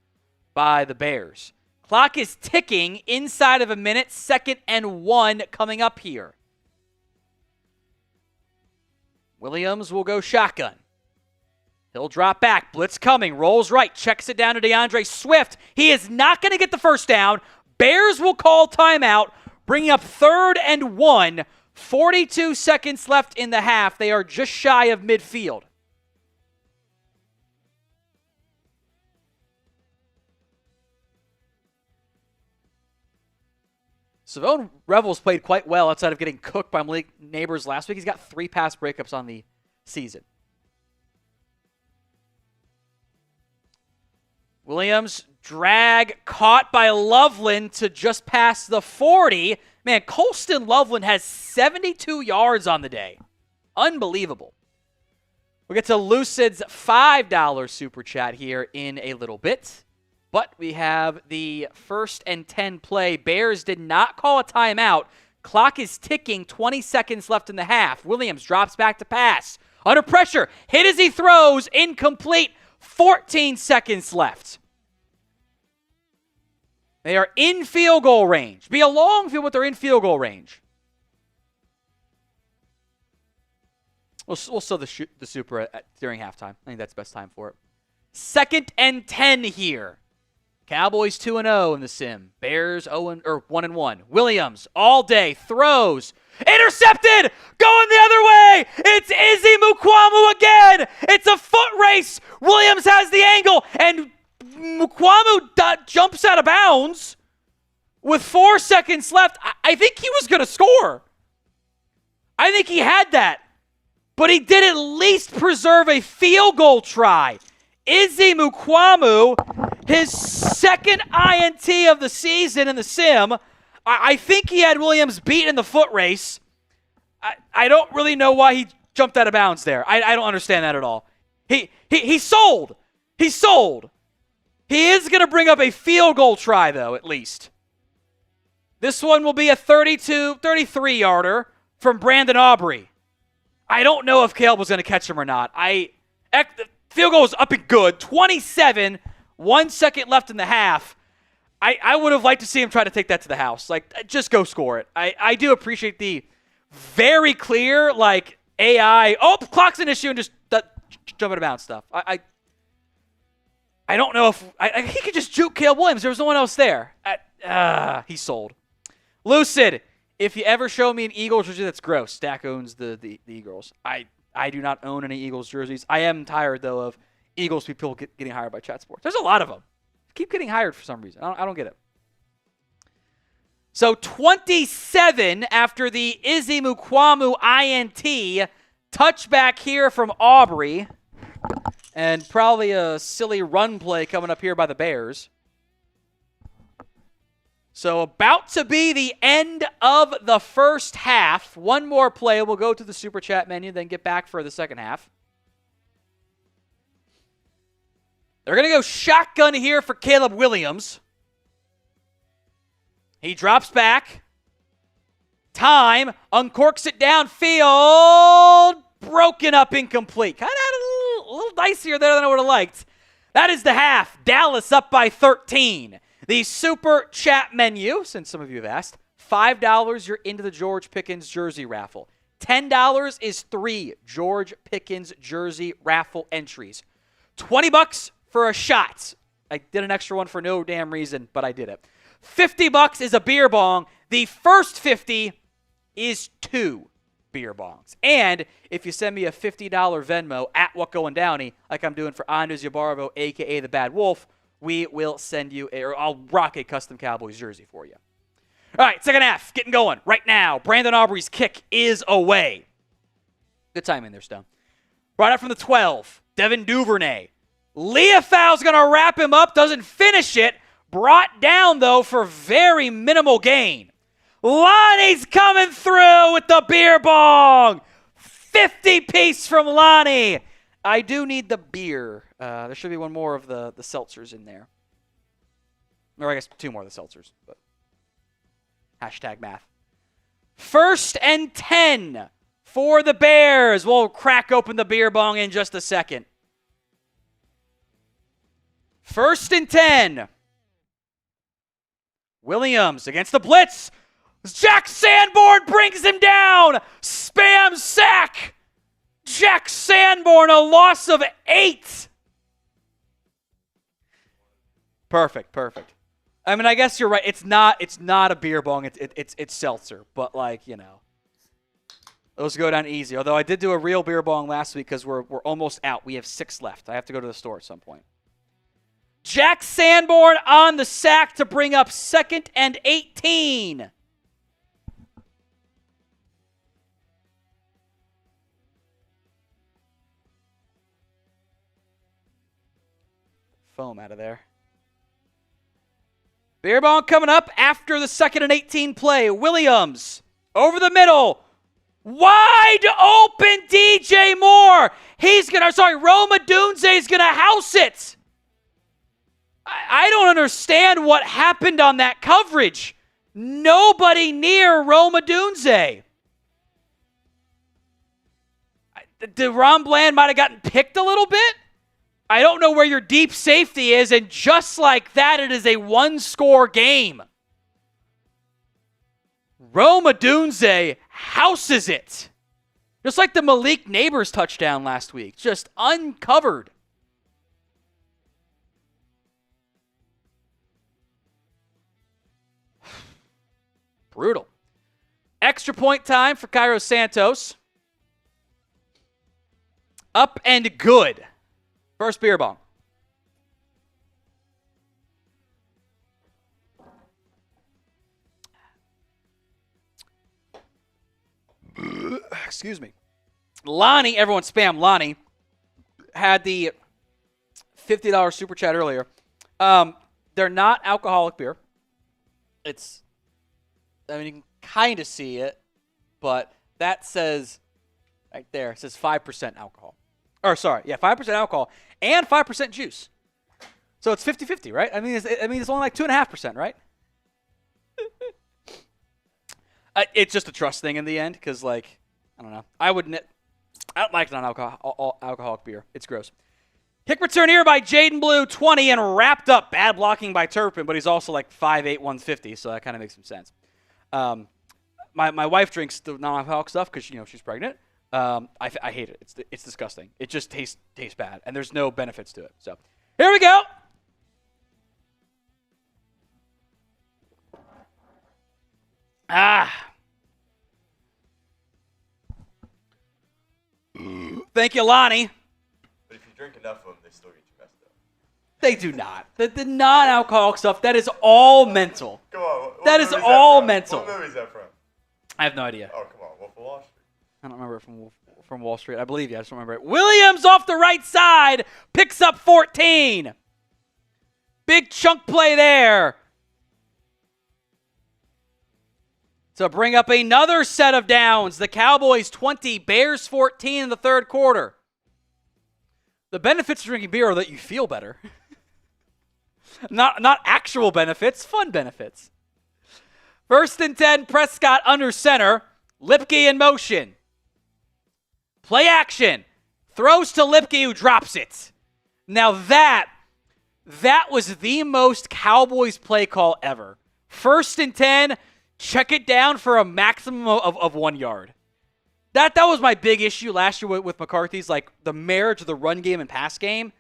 by the Bears. Clock is ticking inside of a minute. 2nd and 1 coming up here. Williams will go shotgun. He'll drop back. Blitz coming. Rolls right. Checks it down to DeAndre Swift. He is not going to get the first down. Bears will call timeout, bringing up 3rd and 1. 42 seconds left in the half. They are just shy of midfield. Savone Revels played quite well outside of getting cooked by Malik Neighbors last week. He's got 3 pass breakups on the season. Williams, drag, caught by Loveland to just past the 40. Man, Colston Loveland has 72 yards on the day. Unbelievable. We'll get to Lucid's $5 super chat here in a little bit. But we have the 1st and 10 play. Bears did not call a timeout. Clock is ticking. 20 seconds left in the half. Williams drops back to pass. Under pressure. Hit as he throws. Incomplete. 14 seconds left. They are in field goal range. Be a long field, but they're in field goal range. We'll still the super during halftime. I think that's the best time for it. 2nd and 10 here. Cowboys 2-0 in the sim. Bears 1-1. Williams all day throws. Intercepted! Going the other way! It's Izzy Mukwamu again! It's a foot race! Williams has the angle, and Mukwamu jumps out of bounds with 4 seconds left. I think he was going to score. I think he had that. But he did at least preserve a field goal try. Izzy Mukwamu, his 2nd INT of the season in the sim. I think he had Williams beat in the foot race. I don't really know why he jumped out of bounds there. I don't understand that at all. He sold. He sold. He is going to bring up a field goal try, though, at least. This one will be a 33-yarder from Brandon Aubrey. I don't know if Caleb was going to catch him or not. The field goal was up and good. 27, 1 second left in the half. I would have liked to see him try to take that to the house. Like, just go score it. I do appreciate the very clear, like, AI, clock's an issue, and just jump out of bounds stuff. I don't know if he could just juke Caleb Williams. There was no one else there. He sold. Lucid, if you ever show me an Eagles jersey, that's gross. Dak owns the Eagles. I do not own any Eagles jerseys. I am tired, though, of Eagles people getting hired by Chat Sports. There's a lot of them. Keep getting hired for some reason. I don't get it. So 27 after the Izzy Mukwamu INT. Touchback here from Aubrey. And probably a silly run play coming up here by the Bears. So about to be the end of the first half. One more play. We'll go to the Super Chat menu, then get back for the second half. They're going to go shotgun here for Caleb Williams. He drops back. Time. Uncorks it downfield. Broken up, incomplete. Kind of had a little dicier there than I would have liked. That is the half. Dallas up by 13. The Super Chat menu, since some of you have asked, $5, you're into the George Pickens jersey raffle. $10 is 3 George Pickens jersey raffle entries. $20 for a shot. I did an extra one for no damn reason, but I did it. $50 is a beer bong. The first 50 is 2 beer bongs. And if you send me a $50 Venmo at WhatGoingDowney, like I'm doing for Anders Yabarvo, a.k.a. the Bad Wolf, we will send you or I'll rock a custom Cowboys jersey for you. All right, second half, getting going right now. Brandon Aubrey's kick is away. Good timing there, Stone. Brought up from the 12, Devin Duvernay. Leofau's going to wrap him up, doesn't finish it. Brought down, though, for very minimal gain. Lonnie's coming through with the beer bong. 50-piece from Lonnie. I do need the beer. There should be one more of the seltzers in there. Or I guess 2 more of the seltzers. But hashtag math. 1st and 10 for the Bears. We'll crack open the beer bong in just a second. 1st and 10. Williams against the blitz. Jack Sanborn brings him down. Spam sack. Jack Sanborn, a loss of 8. Perfect. I mean, I guess you're right. It's not a beer bong. It's seltzer. But, like, you know, those go down easy. Although I did do a real beer bong last week because we're almost out. We have 6 left. I have to go to the store at some point. Jack Sanborn on the sack to bring up 2nd and 18. Foam out of there. Beer bong coming up after the 2nd and 18 play. Williams over the middle. Wide open DJ Moore. Rome Odunze is going to house it. I don't understand what happened on that coverage. Nobody near Rome Odunze. DaRon Bland might have gotten picked a little bit. I don't know where your deep safety is, and just like that, it is a one-score game. Rome Odunze houses it. Just like the Malik Neighbors touchdown last week. Just uncovered. Brutal. Extra point time for Cairo Santos. Up and good. First beer bong. Excuse me. Lonnie, everyone spam Lonnie, had the $50 super chat earlier. They're not alcoholic beer. You can kind of see it, but that says, right there, it says 5% alcohol. 5% alcohol and 5% juice. So it's 50-50, right? It's only like 2.5%, right? It's just a trust thing in the end, because, I don't know. I don't like non-alcoholic beer. It's gross. Kick return here by Jaden Blue, 20, and wrapped up. Bad blocking by Turpin, but he's also 5'8", 150, so that kind of makes some sense. My wife drinks the non-alcoholic stuff because she's pregnant. I hate it. It's disgusting. It just tastes bad, and there's no benefits to it. So here we go. Thank you, Lonnie. But if you drink enough of them, they still get you messed up. They do not. The non-alcoholic stuff, that is all mental. Come on. That is all mental. What movie is that from? I have no idea. Oh, come on. Wolf of Wall Street. I don't remember it from Wall Street. I believe you. I just don't remember it. Williams off the right side. Picks up 14. Big chunk play there. To bring up another set of downs. The Cowboys 20, Bears 14 in the third quarter. The benefits of drinking beer are that you feel better. Not actual benefits, fun benefits. First and 10, Prescott under center. Lipke in motion. Play action. Throws to Lipke, who drops it. Now that was the most Cowboys play call ever. First and 10, check it down for a maximum of 1 yard. That was my big issue last year with McCarthy's, the marriage of the run game and pass game.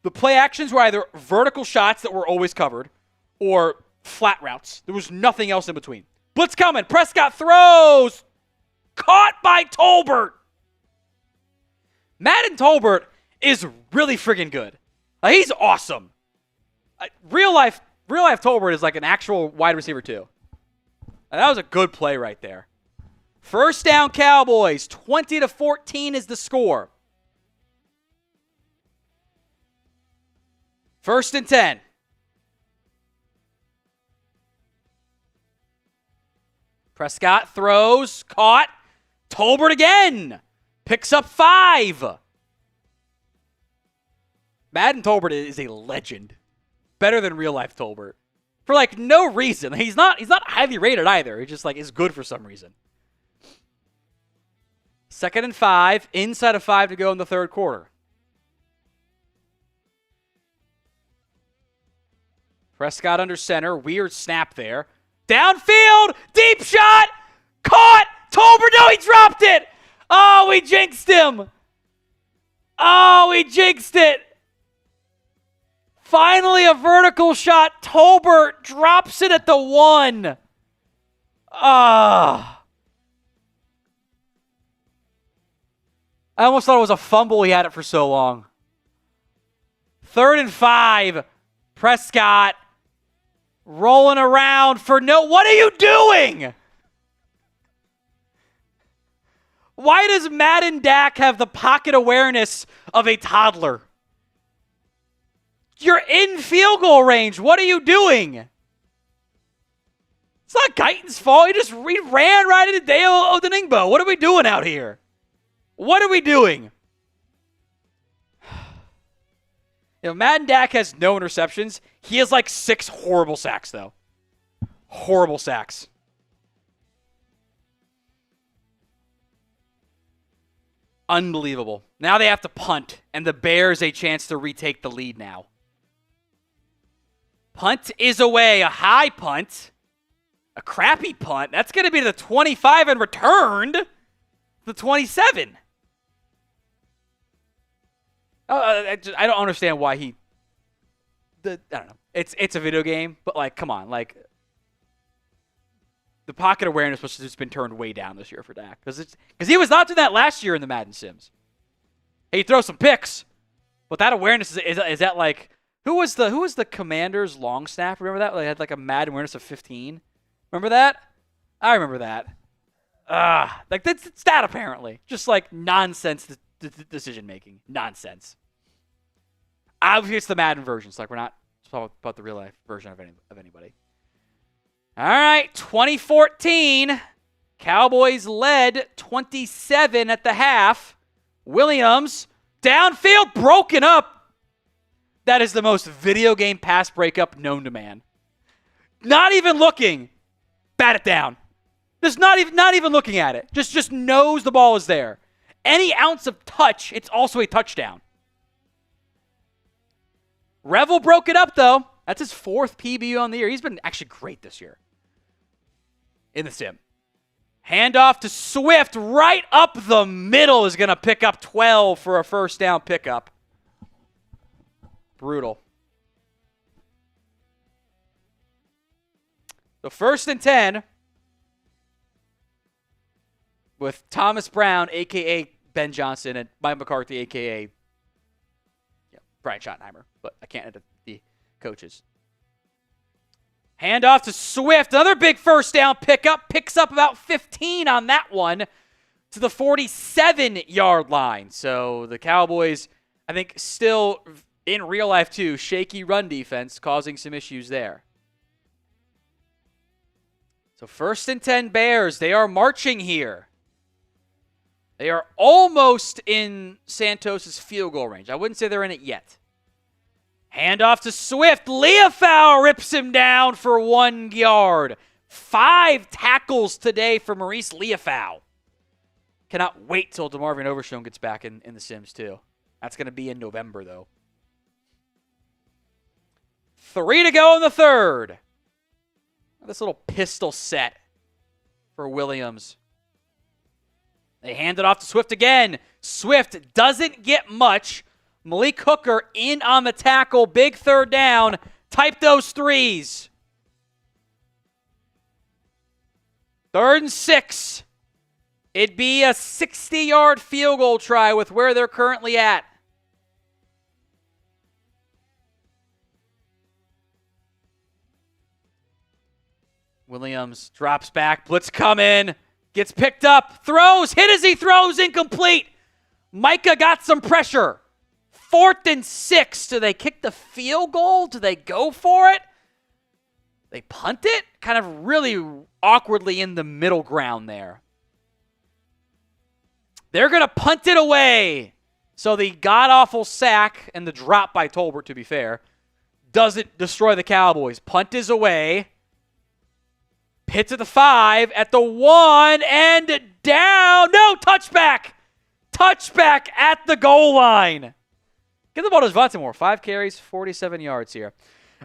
The play actions were either vertical shots that were always covered or flat routes. There was nothing else in between. Blitz coming. Prescott throws. Caught by Tolbert. Madden Tolbert is really friggin' good. He's awesome. Real life Tolbert is like an actual wide receiver too. And that was a good play right there. First down Cowboys. 20-14 is the score. First and 10. Prescott throws, caught. Tolbert again. Picks up 5. Madden Tolbert is a legend. Better than real life Tolbert. For no reason. He's not highly rated either. He just is good for some reason. Second and 5. Inside of 5 to go in the third quarter. Prescott under center. Weird snap there. Downfield. Deep shot. Caught. Tolbert. No, he dropped it. Oh, we jinxed him. Oh, we jinxed it. Finally, a vertical shot. Tolbert drops it at the 1. I almost thought it was a fumble. He had it for so long. Third and 5. Prescott rolling around for no. What are you doing? Why does Madden Dak have the pocket awareness of a toddler? You're in field goal range. What are you doing? It's not Guyton's fault. He just ran right into Dale Odeningbo. What are we doing out here? What are we doing? Madden Dak has no interceptions. He has 6 horrible sacks, though. Horrible sacks. Unbelievable. Now they have to punt, and the Bears a chance to retake the lead now. Punt is away. A high punt. A crappy punt. That's going to be to the 25 and returned. The 27. I don't understand why I don't know. It's a video game, but like, come on, like the pocket awareness was just been turned way down this year for Dak because he was not doing that last year in the Madden Sims. He throws some picks, but that awareness is that like who was the Commanders long snap? Remember that? They had like a Madden awareness of 15. Remember that? I remember that. Like that's that apparently. Just like nonsense decision making. Nonsense. Obviously it's the Madden version, so like we're not talking about the real life version of anybody. All right, 2014. Cowboys led 27 at the half. Williams downfield broken up. That is the most video game pass breakup known to man. Not even looking. Bat it down. Just not even looking at it. Just knows the ball is there. Any ounce of touch, it's also a touchdown. Revel broke it up, though. That's his 4th PBU on the year. He's been actually great this year in the sim. Handoff to Swift. Right up the middle is going to pick up 12 for a first down pickup. Brutal. So 1st and 10 with Thomas Brown, a.k.a. Ben Johnson, and Mike McCarthy, a.k.a. Brian Schottenheimer, but I can't edit the coaches. Handoff to Swift. Another big first down pickup. Picks up about 15 on that one to the 47-yard line. So the Cowboys, I think, still in real life, too, shaky run defense causing some issues there. So 1st and 10 Bears. They are marching here. They are almost in Santos' field goal range. I wouldn't say they're in it yet. Handoff to Swift. Leofau rips him down for 1 yard. 5 tackles today for Maurice Leofau. Cannot wait till DeMarvin Overshown gets back in the Sims, too. That's going to be in November, though. 3 to go in the 3rd. This little pistol set for Williams. They hand it off to Swift again. Swift doesn't get much. Malik Hooker in on the tackle. Big 3rd down. Type those 3s. 3rd and 6. It'd be a 60-yard field goal try with where they're currently at. Williams drops back. Blitz coming. Gets picked up, throws, hit as he throws, incomplete. Micah got some pressure. 4th and 6. Do they kick the field goal? Do they go for it? They punt it? Kind of really awkwardly in the middle ground there. They're going to punt it away. So the god-awful sack and the drop by Tolbert, to be fair, doesn't destroy the Cowboys. Punt is away. Hits at the 5, at the 1, and down. No, touchback. Touchback at the goal line. Get the ball to Javonte more. 5 carries, 47 yards here.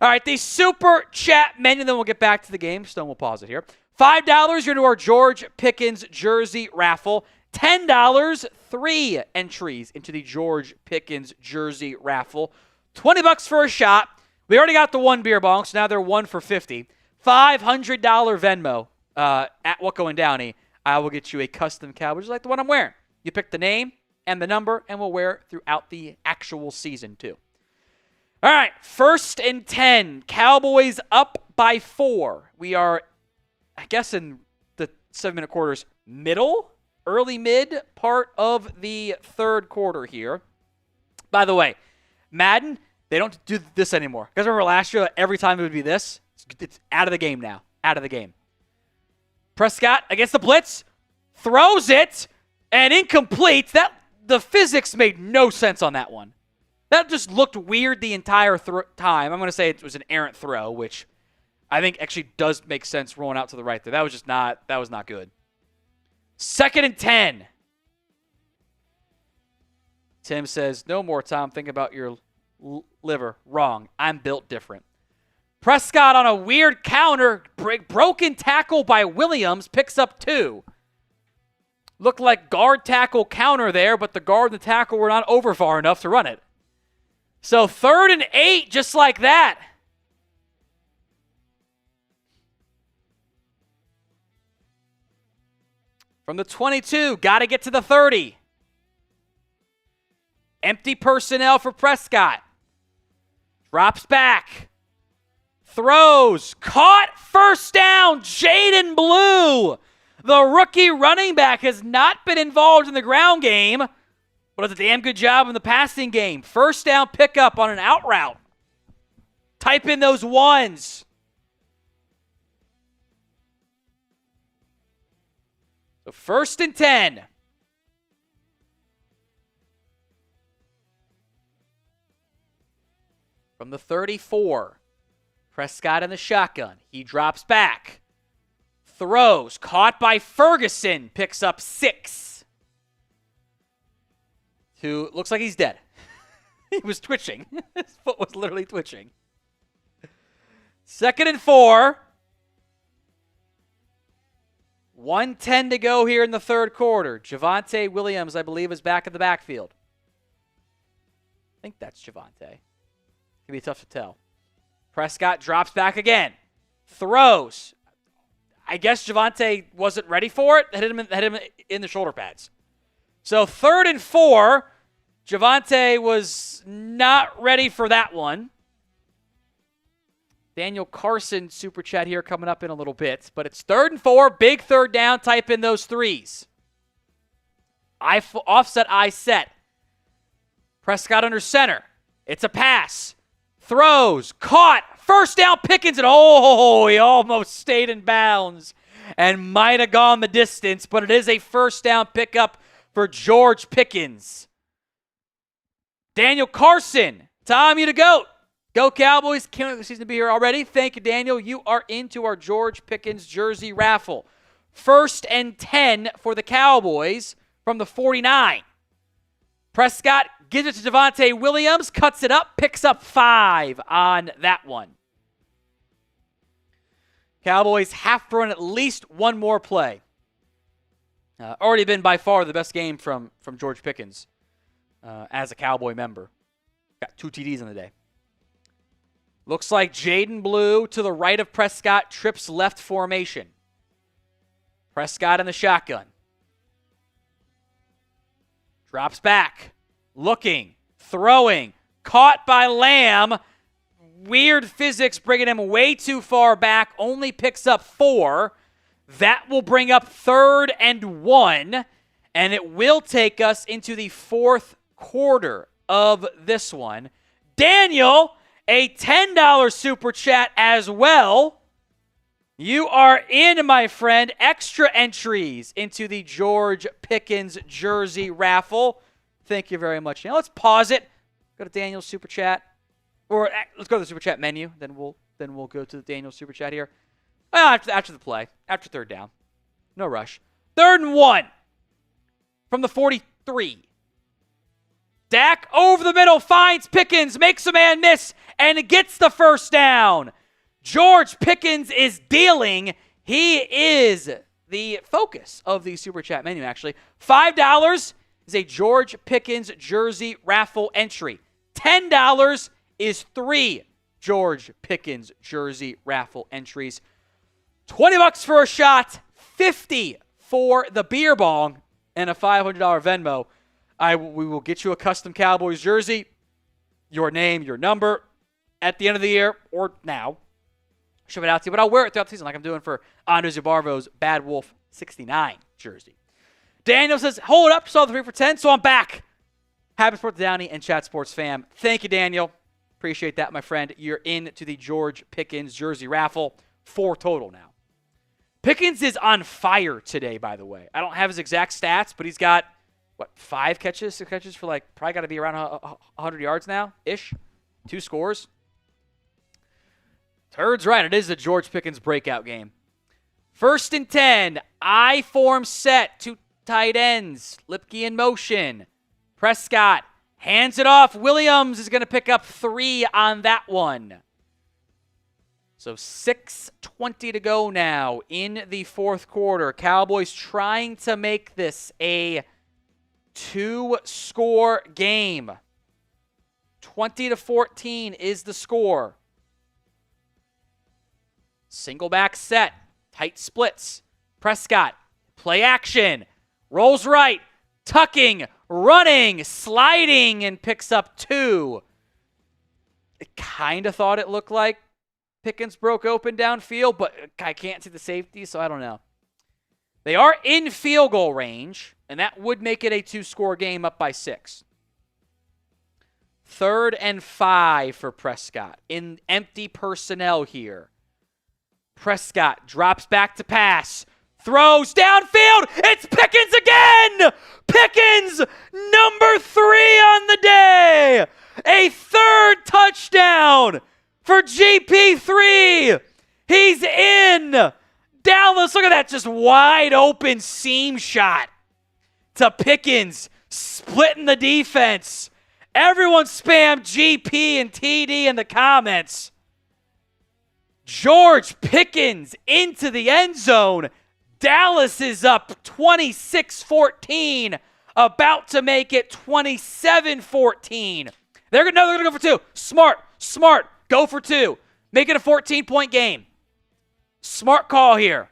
All right, the super chat menu, then we'll get back to the game. Stone will pause it here. $5, you're into our George Pickens jersey raffle. $10, 3 entries into the George Pickens jersey raffle. $20 for a shot. We already got the 1 beer bong, so now they're 1 for 50. $500 Venmo at Whatco and Downey. I will get you a custom Cowboys like the one I'm wearing. You pick the name and the number, and we'll wear it throughout the actual season, too. All right, 1st and 10. Cowboys up by 4. We are, I guess, in the 7-minute quarters, early mid part of the 3rd quarter here. By the way, Madden, they don't do this anymore. You guys remember last year, every time it would be this? It's out of the game now. Out of the game. Prescott against the blitz. Throws it. And incomplete. The physics made no sense on that one. That just looked weird the entire time. I'm going to say it was an errant throw, which I think actually does make sense rolling out to the right there. That was not good. 2nd and 10. Tim says, no more, Tom. Think about your liver. Wrong. I'm built different. Prescott on a weird counter. Broken tackle by Williams. Picks up 2. Looked like guard tackle counter there, but the guard and the tackle were not over far enough to run it. So 3rd and 8, just like that. From the 22, got to get to the 30. Empty personnel for Prescott. Drops back. Throws. Caught. First down. Jaden Blue. The rookie running back has not been involved in the ground game, but does a damn good job in the passing game. First down pickup on an out route. Type in those ones. So 1st and 10. From the 34. Prescott in the shotgun. He drops back. Throws. Caught by Ferguson. Picks up 6. Who looks like he's dead. He was twitching. His foot was literally twitching. 2nd and 4. 1:10 to go here in the 3rd quarter. Javonte Williams, I believe, is back in the backfield. I think that's Javonte. It'll be tough to tell. Prescott drops back again. Throws. I guess Javonte wasn't ready for it. Hit him in the shoulder pads. So 3rd and 4. Javonte was not ready for that one. Daniel Carson super chat here coming up in a little bit. But it's 3rd and 4. Big 3rd down. Type in those 3s. Offset, I set. Prescott under center. It's a pass. Throws. Caught. First down, Pickens, and he almost stayed in bounds and might have gone the distance, but it is a first down pickup for George Pickens. Daniel Carson, Tom, you the GOAT. Go Cowboys. Can't wait for the season to be here already. Thank you, Daniel. You are into our George Pickens jersey raffle. 1st and 10 for the Cowboys from the 49. Prescott gives it to Javonte Williams, cuts it up, picks up 5 on that one. Cowboys have to run at least one more play. Already been by far the best game from George Pickens as a Cowboy member. Got 2 TDs in the day. Looks like Jaden Blue to the right of Prescott, trips left formation. Prescott in the shotgun. Drops back. Looking. Throwing. Caught by Lamb. Weird physics bringing him way too far back. Only picks up 4. That will bring up 3rd and 1. And it will take us into the 4th quarter of this one. Daniel, a $10 super chat as well. You are in, my friend. Extra entries into the George Pickens jersey raffle. Thank you very much. Now let's pause it. Go to Daniel's super chat. Or let's go to the super chat menu. Then we'll go to the Daniel super chat here. After the play. After 3rd down. No rush. 3rd and 1. From the 43. Dak over the middle. Finds Pickens. Makes a man miss. And gets the first down. George Pickens is dealing. He is the focus of the super chat menu, actually. $5 is a George Pickens jersey raffle entry. $10 is 3 George Pickens jersey raffle entries. $20 for a shot, $50 for the beer bong, and a $500 Venmo. We will get you a custom Cowboys jersey, your name, your number, at the end of the year or now. Ship it out to you, but I'll wear it throughout the season like I'm doing for Andre Zubarvo's Bad Wolf 69 jersey. Daniel says, hold up, saw the 3 for 10, so I'm back. Happy Sports Downey and Chat Sports fam. Thank you, Daniel. Appreciate that, my friend. You're into the George Pickens jersey raffle. 4 total now. Pickens is on fire today, by the way. I don't have his exact stats, but he's got, 5 catches? 6 catches for probably got to be around 100 yards now, ish. 2 scores. Turd's right. It is the George Pickens breakout game. 1st and 10. I-form set. 2 tight ends. Lipke in motion. Prescott Hands it off. Williams is going to pick up 3 on that one. So 6:20 to go now in the fourth quarter. Cowboys trying to make this a 2-score game. 20-14 is the score. Single back set. Tight splits. Prescott. Play action. Rolls right. Tucking. Running. Sliding. And picks up 2. I kind of thought it looked like Pickens broke open downfield, but I can't see the safety, so I don't know. They are in field goal range, and that would make it a 2-score game up by 6. 3rd and 5 for Prescott in empty personnel here. Prescott drops back to pass. Throws downfield. It's Pickens again. Pickens, number 3 on the day. A 3rd touchdown for GP3. He's in. Dallas, look at that, just wide open seam shot to Pickens, splitting the defense. Everyone spam GP and TD in the comments. George Pickens into the end zone. Dallas is up 26-14, about to make it 27-14. They're going to go for 2. Smart. Go for 2. Make it a 14-point game. Smart call here.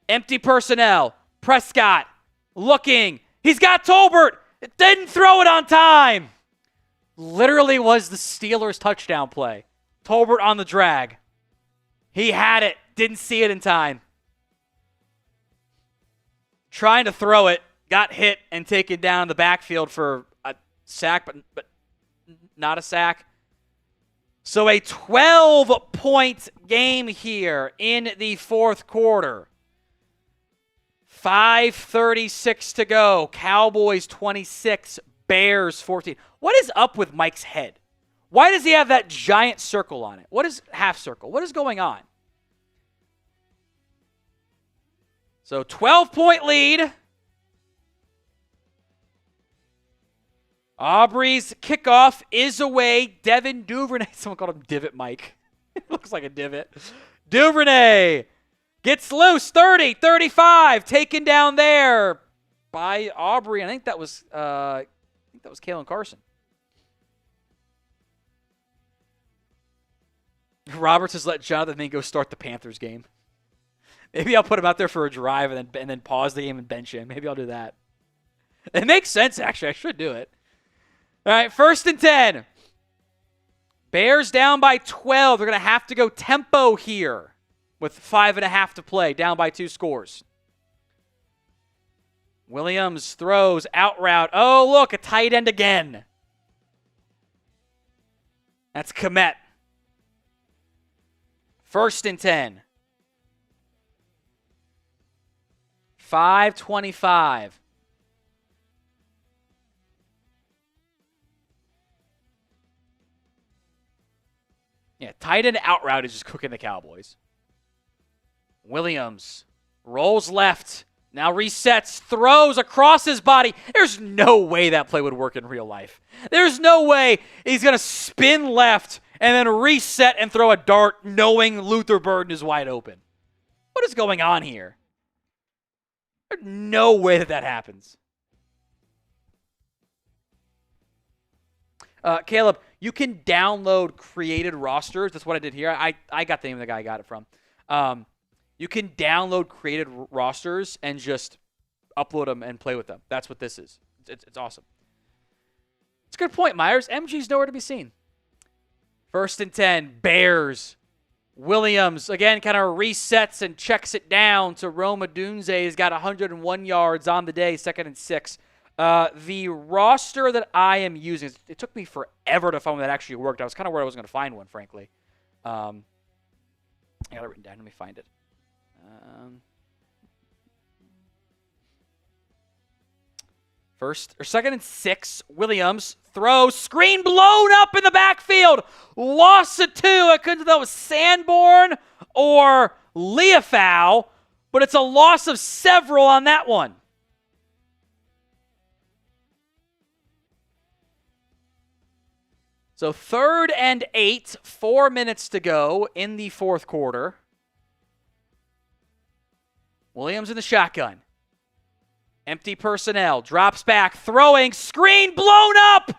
Empty personnel. Prescott looking. He's got Tolbert. Didn't throw it on time. Literally was the Steelers' touchdown play. Tolbert on the drag. He had it. Didn't see it in time. Trying to throw it. Got hit and taken down the backfield for a sack, but not a sack. So a 12-point game here in the fourth quarter. 5:36 to go. Cowboys 26, Bears 14. What is up with Mike's head? Why does he have that giant circle on it? What is half circle? What is going on? So 12-point lead. Aubrey's kickoff is away. Devin Duvernay. Someone called him Divot Mike. It looks like a divot. Duvernay gets loose. 30, 35. Taken down there by Aubrey. I think that was Kalen Carson. Roberts has let Jonathan Mingo start the Panthers game. Maybe I'll put him out there for a drive and then pause the game and bench him. Maybe I'll do that. It makes sense, actually. I should do it. All right, 1st and 10. Bears down by 12. They're going to have to go tempo here with 5.5 to play, down by 2 scores. Williams throws, out route. Oh, look, a tight end again. That's Komet. 1st and 10. 5:25. Yeah, tight end out route is just cooking the Cowboys. Williams rolls left, now resets, throws across his body. There's no way that play would work in real life. There's no way he's going to spin left and then reset and throw a dart knowing Luther Burden is wide open. What is going on here? There's no way that happens. Caleb, you can download created rosters. That's what I did here. I got the name of the guy I got it from. You can download created rosters and just upload them and play with them. That's what this is. It's awesome. It's a good point, Myers. MG's nowhere to be seen. 1st and 10, Bears. Williams, again, kind of resets and checks it down to Rome Odunze. He's got 101 yards on the day, 2nd and 6. The roster that I am using, it took me forever to find one that actually worked. I was kind of worried I was going to find one, frankly. I got it written down. Let me find it. First or 2nd and 6, Williams throws, screen blown up in the backfield. Loss of 2. I couldn't tell if that was Sanborn or Leofau, but it's a loss of several on that one. So 3rd and 8, 4 minutes to go in the fourth quarter. Williams in the shotgun. Empty personnel. Drops back. Throwing. Screen blown up.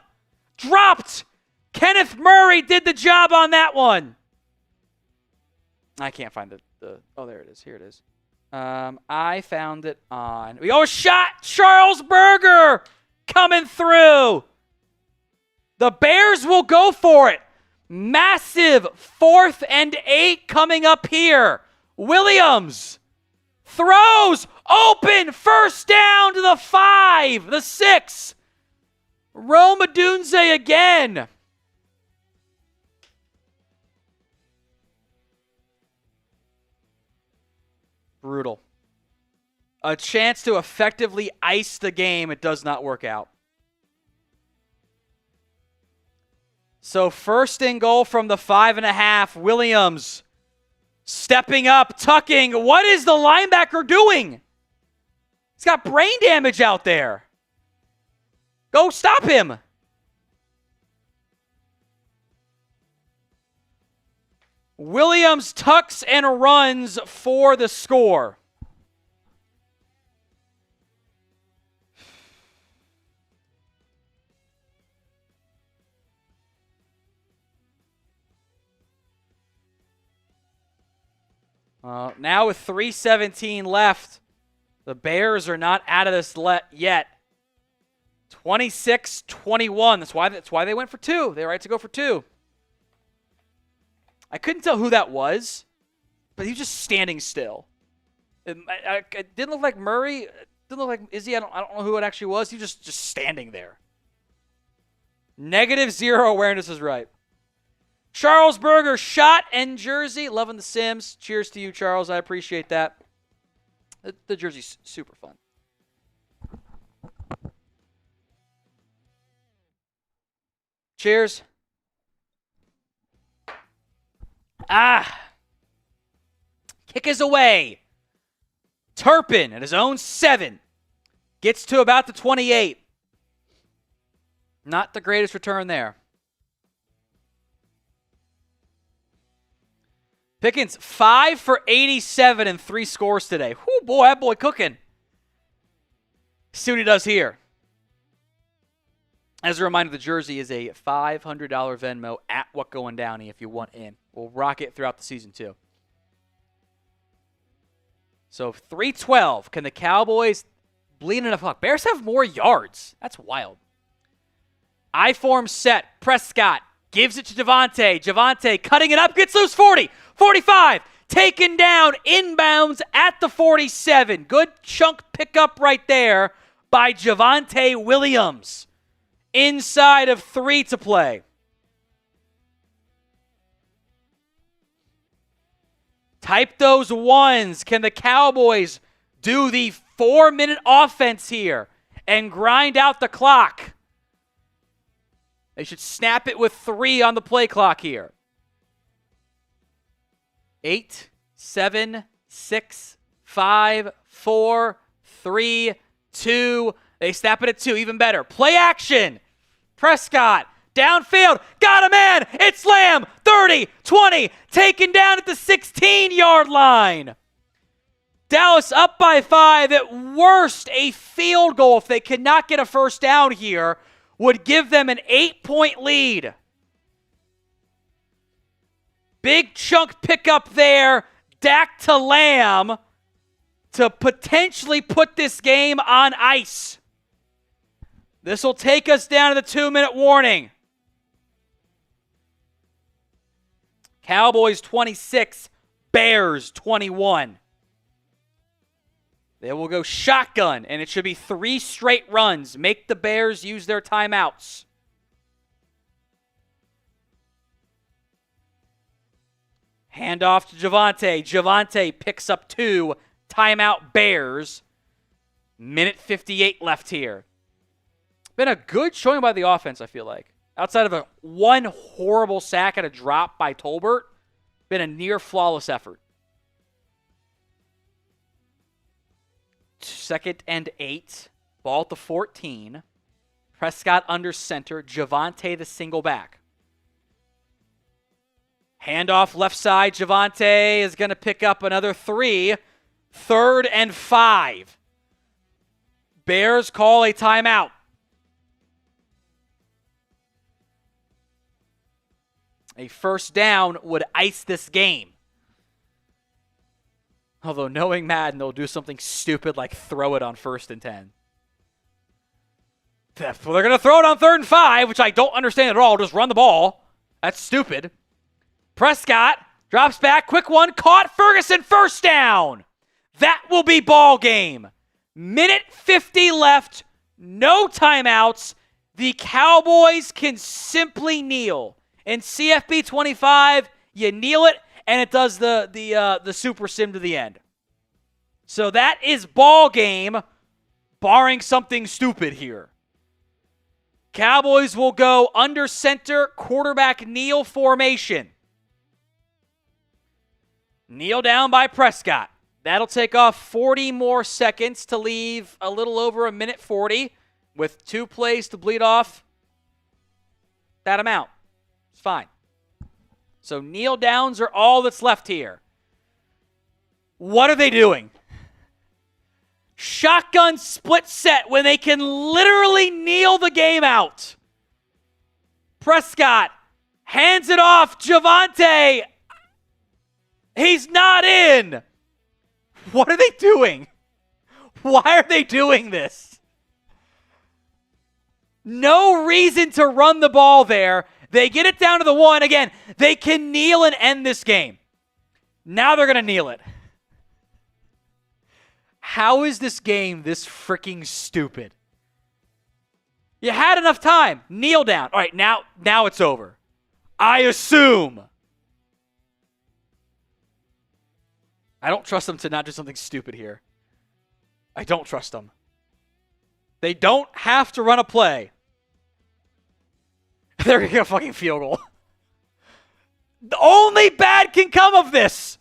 Dropped. Kenneth Murray did the job on that one. I can't find the oh, there it is. Here it is. I found it on. Shot. Charles Burger coming through. The Bears will go for it. Massive 4th and 8 coming up here. Williams throws open. First down to the 5, the 6. Rome Odunze again. Brutal. A chance to effectively ice the game. It does not work out. So 1st and goal from the 5.5. Williams stepping up, tucking. What is the linebacker doing? He's got brain damage out there. Go stop him. Williams tucks and runs for the score. Now with 3:17 left, the Bears are not out of this yet. 26-21. That's why they went for 2. They were right to go for 2. I couldn't tell who that was, but he was just standing still. It didn't look like Murray. It didn't look like Izzy. I don't know who it actually was. He was just standing there. -0 awareness is right. Charles Burger, shot and jersey. Loving the Sims. Cheers to you, Charles. I appreciate that. The jersey's super fun. Cheers. Kick is away. Turpin at his own 7. Gets to about the 28. Not the greatest return there. Pickens, 5 for 87 and 3 scores today. Whoo, boy, that boy cooking. See what he does here. As a reminder, the jersey is a $500 Venmo at What Going Downey if you want in. We'll rock it throughout the season, too. So 3:12. Can the Cowboys bleed enough clock? Bears have more yards. That's wild. I-form set. Prescott gives it to Javonte. Javonte cutting it up. Gets loose 40. 45. Taken down. Inbounds at the 47. Good chunk pickup right there by Javonte Williams. Inside of 3 to play. Type those ones. Can the Cowboys do the 4-minute offense here and grind out the clock? They should snap it with 3 on the play clock here. 8, 7, 6, 5, 4, 3, 2. They snap it at 2. Even better. Play action. Prescott. Downfield. Got a man. It's Lamb. 30, 20. Taken down at the 16-yard line. Dallas up by 5. At worst, a field goal, if they cannot get a first down here, would give them an 8-point lead. Big chunk pickup there. Dak to Lamb to potentially put this game on ice. This will take us down to the 2-minute warning. Cowboys 26, Bears 21. They will go shotgun, and it should be 3 straight runs. Make the Bears use their timeouts. Handoff to Javonte. Javonte picks up 2. Timeout Bears. Minute 58 left here. Been a good showing by the offense, I feel like. Outside of one horrible sack and a drop by Tolbert, been a near flawless effort. 2nd and 8. Ball at the 14. Prescott under center. Javonte the single back. Handoff left side. Javonte is going to pick up another 3. 3rd and 5. Bears call a timeout. A first down would ice this game. Although knowing Madden, they'll do something stupid like throw it on 1st and 10. Well, they're going to throw it on 3rd and 5, which I don't understand at all. Just run the ball. That's stupid. Prescott drops back. Quick one. Caught. Ferguson. First down. That will be ball game. Minute 50 left. No timeouts. The Cowboys can simply kneel. In CFB 25, you kneel it, and it does the super sim to the end. So that is ball game, barring something stupid here. Cowboys will go under center, quarterback kneel formation. Kneel down by Prescott. That'll take off 40 more seconds to leave a little over a minute 40 with 2 plays to bleed off that amount. It's fine. So kneel downs are all that's left here. What are they doing? Shotgun split set when they can literally kneel the game out. Prescott hands it off. Javonte. He's not in. What are they doing? Why are they doing this? No reason to run the ball there. They get it down to the 1. Again, they can kneel and end this game. Now they're going to kneel it. How is this game this freaking stupid? You had enough time. Kneel down. All right, now it's over. I assume. I don't trust them to not do something stupid here. I don't trust them. They don't have to run a play. They're going to get a fucking field goal. The only bad can come of this.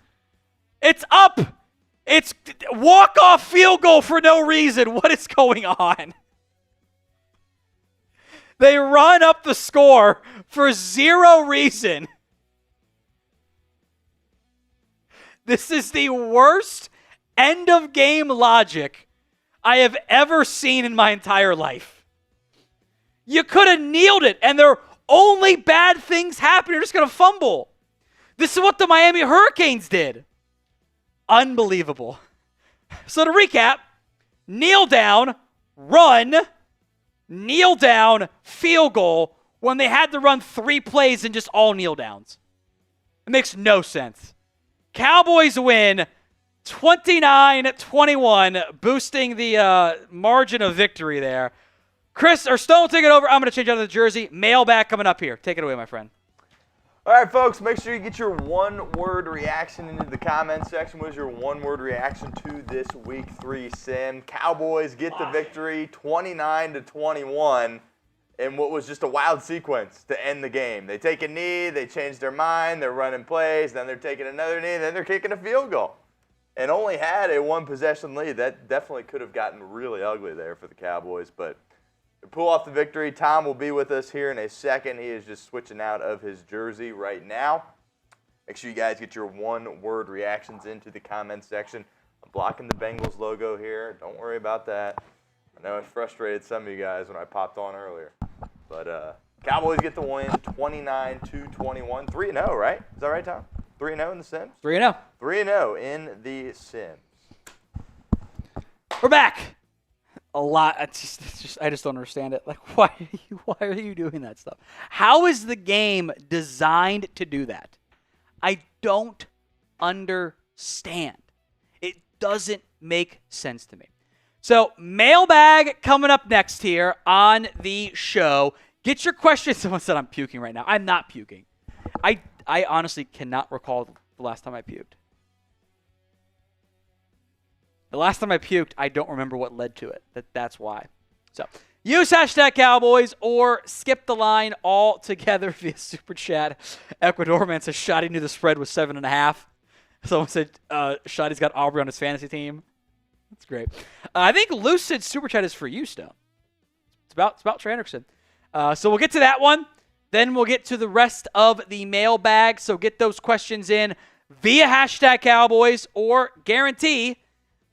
It's up. It's walk-off field goal for no reason. What is going on? They run up the score for 0 reason. This is the worst end-of-game logic I have ever seen in my entire life. You could have kneeled it, and there are only bad things happen. You're just going to fumble. This is what the Miami Hurricanes did. Unbelievable. So to recap, kneel down, run, kneel down, field goal, when they had to run 3 plays and just all kneel downs. It makes no sense. Cowboys win 29-21, boosting the margin of victory there. Chris, or Stone, take it over. I'm going to change out of the jersey. Mailbag coming up here. Take it away, my friend. All right, folks, make sure you get your one-word reaction into the comment section. What is your one-word reaction to this Week 3 sim? Cowboys get the victory 29-21 in what was just a wild sequence to end the game. They take a knee, they change their mind, they're running plays, then they're taking another knee, then they're kicking a field goal. And only had a 1-possession lead. That definitely could have gotten really ugly there for the Cowboys, but to pull off the victory. Tom will be with us here in a second. He is just switching out of his jersey right now. Make sure you guys get your one-word reactions into the comment section. I'm blocking the Bengals logo here. Don't worry about that. I know it frustrated some of you guys when I popped on earlier. But Cowboys get the win, 29-21. 3-0, right? Is that right, Tom? 3-0 in the Sims? 3-0. 3-0 in the Sims. We're back. A lot. I just don't understand it. Like, why are you doing that stuff? How is the game designed to do that? I don't understand. It doesn't make sense to me. So, mailbag coming up next here on the show. Get your questions. Someone said I'm puking right now. I'm not puking. I honestly cannot recall the last time I puked. The last time I puked, I don't remember what led to it. That's why. So, use hashtag Cowboys or skip the line altogether via Super Chat. Ecuadorman says Shotty knew the spread was 7.5. Someone said Shotty's got Aubrey on his fantasy team. That's great. I think Lucid Super Chat is for you, Stone. It's about Trey Anderson. So we'll get to that one. Then we'll get to the rest of the mailbag. So get those questions in via hashtag Cowboys or guarantee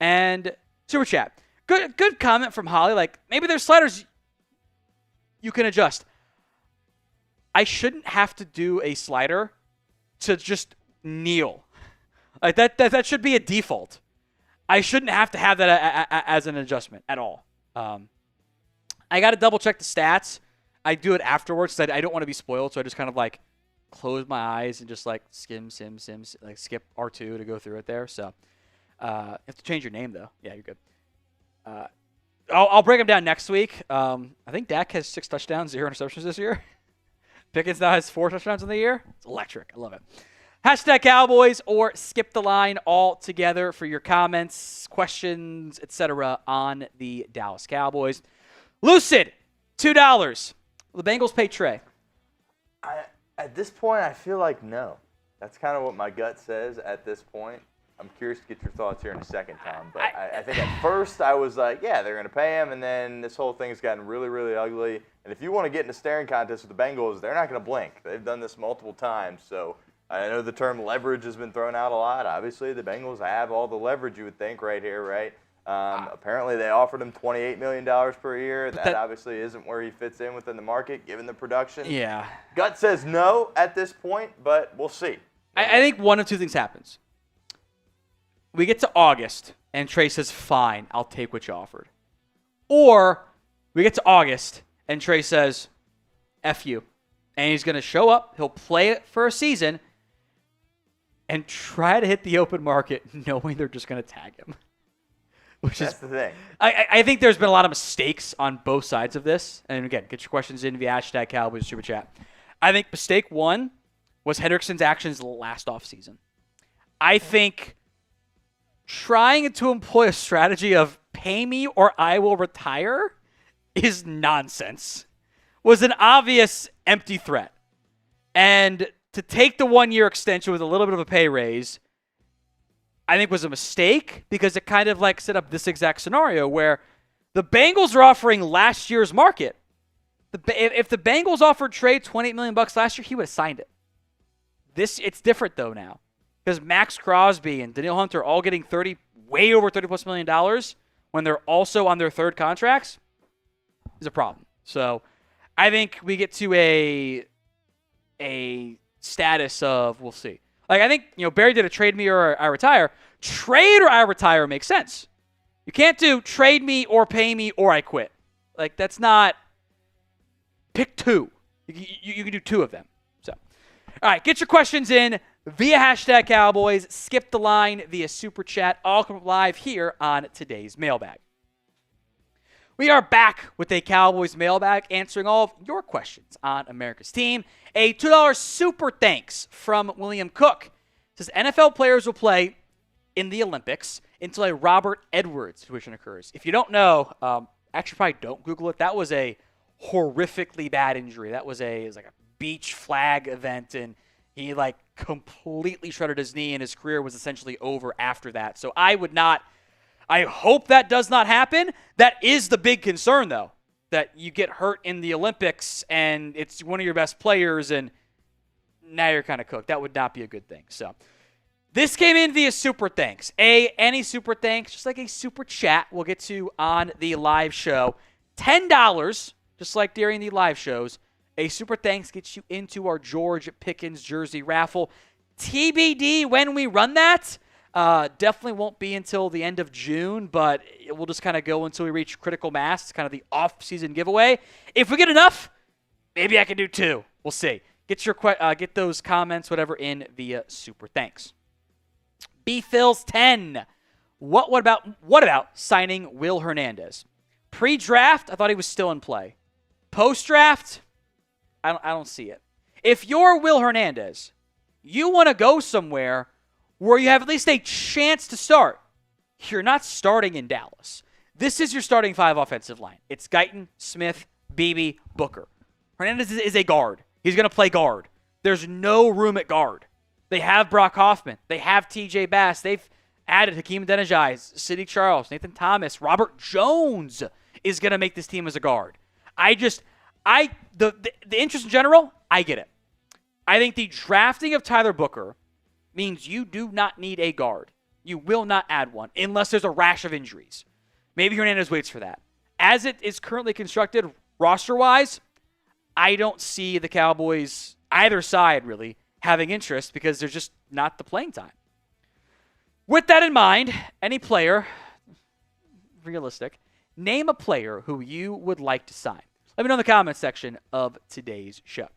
and super chat. Good comment from Holly. Like, maybe there's sliders you can adjust. I shouldn't have to do a slider to just kneel. Like that should be a default. I shouldn't have to have that as an adjustment at all. I got to double check the stats. I do it afterwards because I don't want to be spoiled, so I just kind of like close my eyes and just like sim, like skip R2 to go through it there. So you have to change your name though. Yeah, you're good. I'll break them down next week. I think Dak has 6 touchdowns, 0 interceptions this year. Pickens now has 4 touchdowns in the year. It's electric. I love it. Hashtag Cowboys or skip the line altogether for your comments, questions, etc. on the Dallas Cowboys. Lucid, $2. Will the Bengals pay Trey? At this point, I feel like no. That's kind of what my gut says at this point. I'm curious to get your thoughts here in a second, Tom. But I think at first I was like, yeah, they're going to pay him. And then this whole thing has gotten really, really ugly. And if you want to get in a staring contest with the Bengals, they're not going to blink. They've done this multiple times. So I know the term leverage has been thrown out a lot. Obviously, the Bengals have all the leverage you would think right here, right? Apparently, they offered him $28 million per year. That obviously isn't where he fits in within the market, given the production. Yeah. Gut says no at this point, but we'll see. I think one of two things happens. We get to August, and Trey says, fine, I'll take what you offered. Or we get to August, and Trey says, F you. And he's going to show up, he'll play it for a season, and try to hit the open market knowing they're just going to tag him. That's the thing. I think there's been a lot of mistakes on both sides of this. And again, get your questions in via hashtag Cowboys Super Chat. I think mistake one was Hendrickson's actions last offseason. I think trying to employ a strategy of pay me or I will retire is nonsense. Was an obvious empty threat. And to take the 1-year extension with a little bit of a pay raise, I think was a mistake because it kind of like set up this exact scenario where the Bengals are offering last year's market. If the Bengals offered Trey $28 million last year, he would have signed it. It's different though now because Max Crosby and Danielle Hunter are all getting way over $30+ million when they're also on their third contracts is a problem. So I think we get to a status of we'll see. Like, I think, Barry did a trade me or I retire. Trade or I retire makes sense. You can't do trade me or pay me or I quit. Like, that's not – pick two. You can do two of them. So, all right, get your questions in via hashtag Cowboys. Skip the line via Super Chat. All come live here on today's mailbag. We are back with a Cowboys mailbag answering all of your questions on America's team. A $2 super thanks from William Cook. It says NFL players will play in the Olympics until a Robert Edwards situation occurs. If you don't know, actually probably don't Google it. That was a horrifically bad injury. It was like a beach flag event, and he like completely shredded his knee, and his career was essentially over after that. So I hope that does not happen. That is the big concern, though, that you get hurt in the Olympics and it's one of your best players and now you're kind of cooked. That would not be a good thing. So this came in via super thanks. Any super thanks, just like a super chat we'll get to on the live show. $10, just like during the live shows. A super thanks gets you into our George Pickens jersey raffle. TBD when we run that. Definitely won't be until the end of June, but it will just kind of go until we reach critical mass. It's kind of the off-season giveaway. If we get enough, maybe I can do 2. We'll see. Get those comments, whatever, in via super thanks. B-Phil's 10. What about signing Will Hernandez? Pre-draft, I thought he was still in play. Post-draft, I don't see it. If you're Will Hernandez, you want to go somewhere where you have at least a chance to start. You're not starting in Dallas. This is your starting 5 offensive line. It's Guyton, Smith, Beebe, Booker. Hernandez is a guard. He's going to play guard. There's no room at guard. They have Brock Hoffman. They have TJ Bass. They've added Hakeem Denijai, Sidney Charles, Nathan Thomas. Robert Jones is going to make this team as a guard. I The interest in general, I get it. I think the drafting of Tyler Booker means you do not need a guard. You will not add one unless there's a rash of injuries. Maybe Hernandez waits for that. As it is currently constructed roster-wise, I don't see the Cowboys, either side really, having interest because there's just not the playing time. With that in mind, any player, realistic, name a player who you would like to sign. Let me know in the comments section of today's show.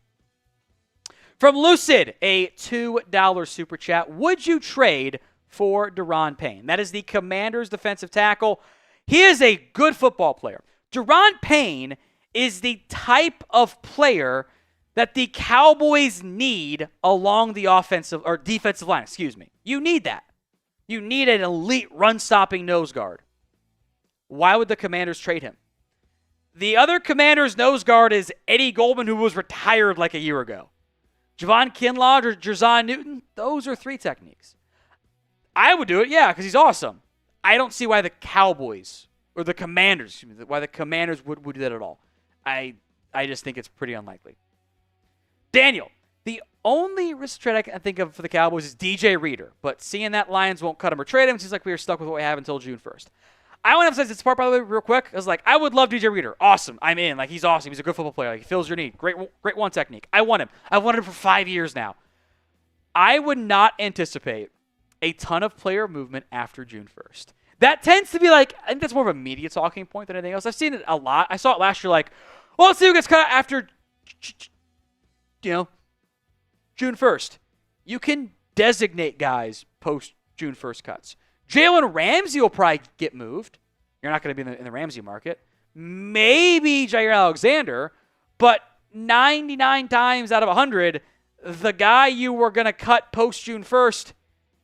From Lucid, a $2 super chat. Would you trade for DaRon Payne? That is the Commanders' defensive tackle. He is a good football player. DaRon Payne is the type of player that the Cowboys need along the offensive or defensive line. You need that. You need an elite run-stopping nose guard. Why would the Commanders trade him? The other Commanders' nose guard is Eddie Goldman, who was retired like a year ago. Javon Kinlaw or Jerzon Newton, those are 3 techniques. I would do it, yeah, because he's awesome. I don't see why the Cowboys or the Commanders, why the Commanders would do that at all. I just think it's pretty unlikely. Daniel, the only risk trade I can think of for the Cowboys is DJ Reader, but seeing that Lions won't cut him or trade him, it seems like we are stuck with what we have until June 1st. I want to emphasize this part, by the way, real quick. I was like, I would love DJ Reader. Awesome. I'm in. Like, he's awesome. He's a good football player. Like, he fills your need. Great one technique. I want him. I've wanted him for 5 years now. I would not anticipate a ton of player movement after June 1st. That tends to be like, I think that's more of a media talking point than anything else. I've seen it a lot. I saw it last year like, well, let's see who gets cut after, June 1st. You can designate guys post June 1st cuts. Jalen Ramsey will probably get moved. You're not going to be in the Ramsey market. Maybe Jair Alexander, but 99 times out of 100, the guy you were going to cut post June 1st,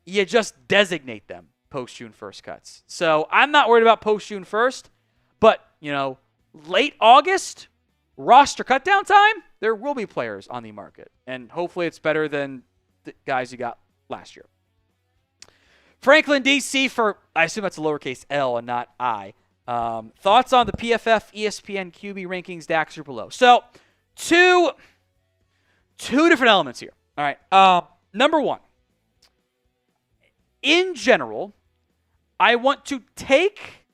you just designate them post June 1st cuts. So I'm not worried about post June 1st, but, late August, roster cutdown time, there will be players on the market. And hopefully it's better than the guys you got last year. Franklin DC for, I assume that's a lowercase L and not I. Thoughts on the PFF ESPN QB rankings, Dak super low. So, two different elements here. All right. Number one, in general, I want to take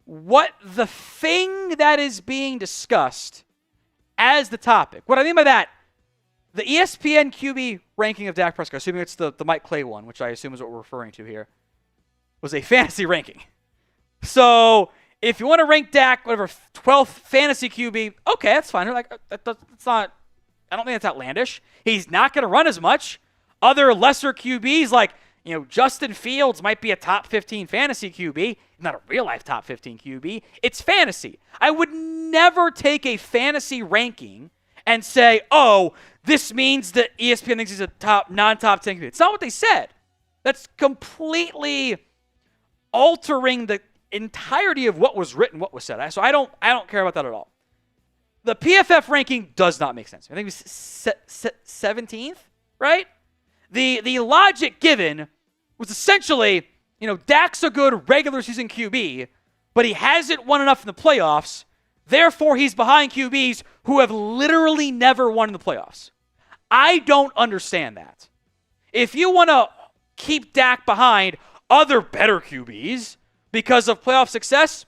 what the thing that is being discussed as the topic. What I mean by that, the ESPN QB ranking of Dak Prescott, assuming it's the Mike Clay one, which I assume is what we're referring to here, was a fantasy ranking. So if you want to rank Dak, whatever, 12th fantasy QB, okay, that's fine. Like, that's not, I don't think that's outlandish. He's not going to run as much. Other lesser QBs like, Justin Fields might be a top 15 fantasy QB, not a real-life top 15 QB. It's fantasy. I would never take a fantasy ranking and say, oh, this means that ESPN thinks he's a non-top 10 QB. It's not what they said. That's completely altering the entirety of what was written, what was said. So I don't care about that at all. The PFF ranking does not make sense. I think it was 17th, right? The logic given was essentially, Dak's a good regular season QB, but he hasn't won enough in the playoffs. Therefore, he's behind QBs who have literally never won in the playoffs. I don't understand that. If you want to keep Dak behind other better QBs because of playoff success,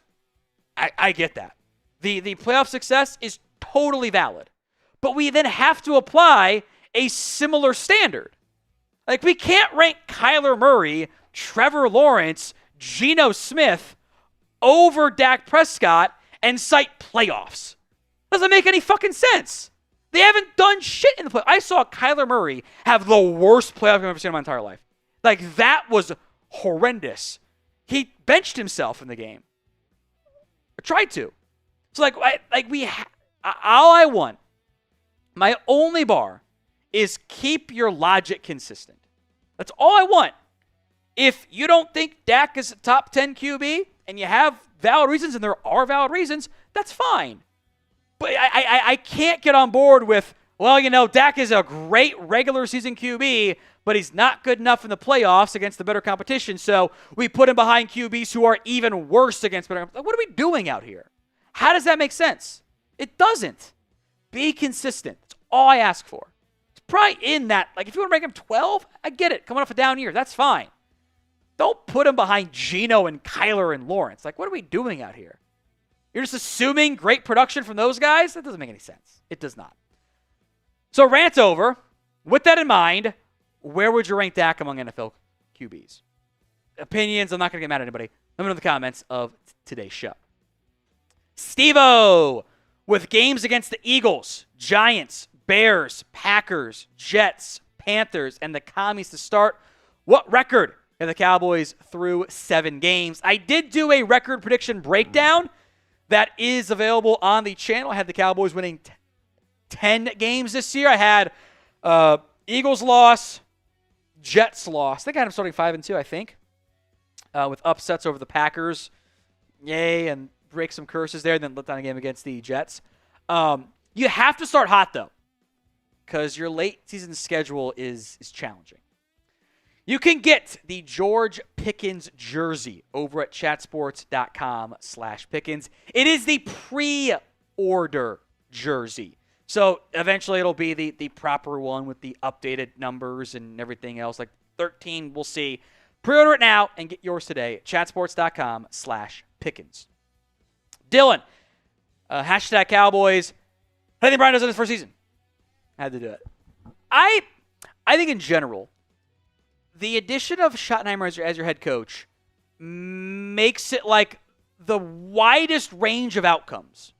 I get that. The playoff success is totally valid. But we then have to apply a similar standard. Like, we can't rank Kyler Murray, Trevor Lawrence, Geno Smith over Dak Prescott and cite playoffs. Doesn't make any fucking sense. They haven't done shit in the playoffs. I saw Kyler Murray have the worst playoff I've ever seen in my entire life. Like, that was horrendous. He benched himself in the game. Or tried to. So, all I want, my only bar, is keep your logic consistent. That's all I want. If you don't think Dak is a top 10 QB and you have valid reasons, and there are valid reasons, that's fine. But I can't get on board with, Dak is a great regular season QB, but he's not good enough in the playoffs against the better competition, so we put him behind QBs who are even worse against better competition. What are we doing out here? How does that make sense? It doesn't. Be consistent. That's all I ask for. It's probably in that. Like, if you want to rank him 12, I get it. Coming off a down year, that's fine. Don't put him behind Geno and Kyler and Lawrence. Like, what are we doing out here? You're just assuming great production from those guys? That doesn't make any sense. It does not. So, rant over. With that in mind, where would you rank Dak among NFL QBs? Opinions, I'm not going to get mad at anybody. Let me know in the comments of today's show. Steve-O, with games against the Eagles, Giants, Bears, Packers, Jets, Panthers, and the Commies to start, what record have the Cowboys through 7 games? I did do a record prediction breakdown that is available on the channel. I had the Cowboys winning 10 games this year. I had Eagles loss, Jets loss. I think I had them starting 5-2, I think, with upsets over the Packers. Yay, and break some curses there, then let down a game against the Jets. You have to start hot, though, because your late season schedule is challenging. You can get the George Pickens jersey over at chatsports.com/Pickens. It is the pre-order jersey. So eventually it'll be the proper one with the updated numbers and everything else. Like 13, we'll see. Pre-order it now and get yours today at chatsports.com/Pickens. Dylan, hashtag Cowboys. How do you think Brian does in his first season? Had to do it. I think in general, the addition of Schottenheimer as your head coach makes it like the widest range of outcomes.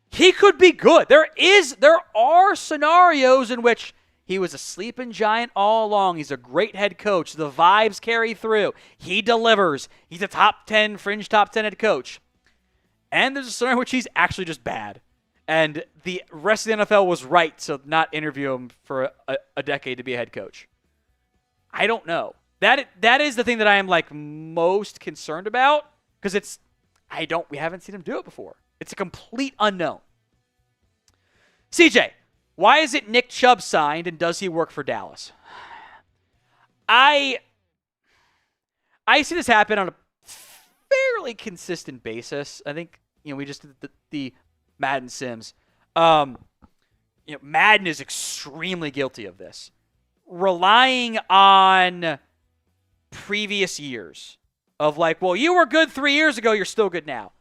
He could be good. There are scenarios in which he was a sleeping giant all along. He's a great head coach. The vibes carry through. He delivers. He's a fringe top 10 head coach. And there's a scenario in which he's actually just bad. And the rest of the NFL was right to not interview him for a decade to be a head coach. I don't know. That is the thing that I am like most concerned about, because we haven't seen him do it before. It's a complete unknown. CJ, why is it Nick Chubb signed, and does he work for Dallas? I see this happen on a fairly consistent basis. I think we just did the Madden Sims. Madden is extremely guilty of this, relying on previous years of like, well, you were good 3 years ago, you're still good now.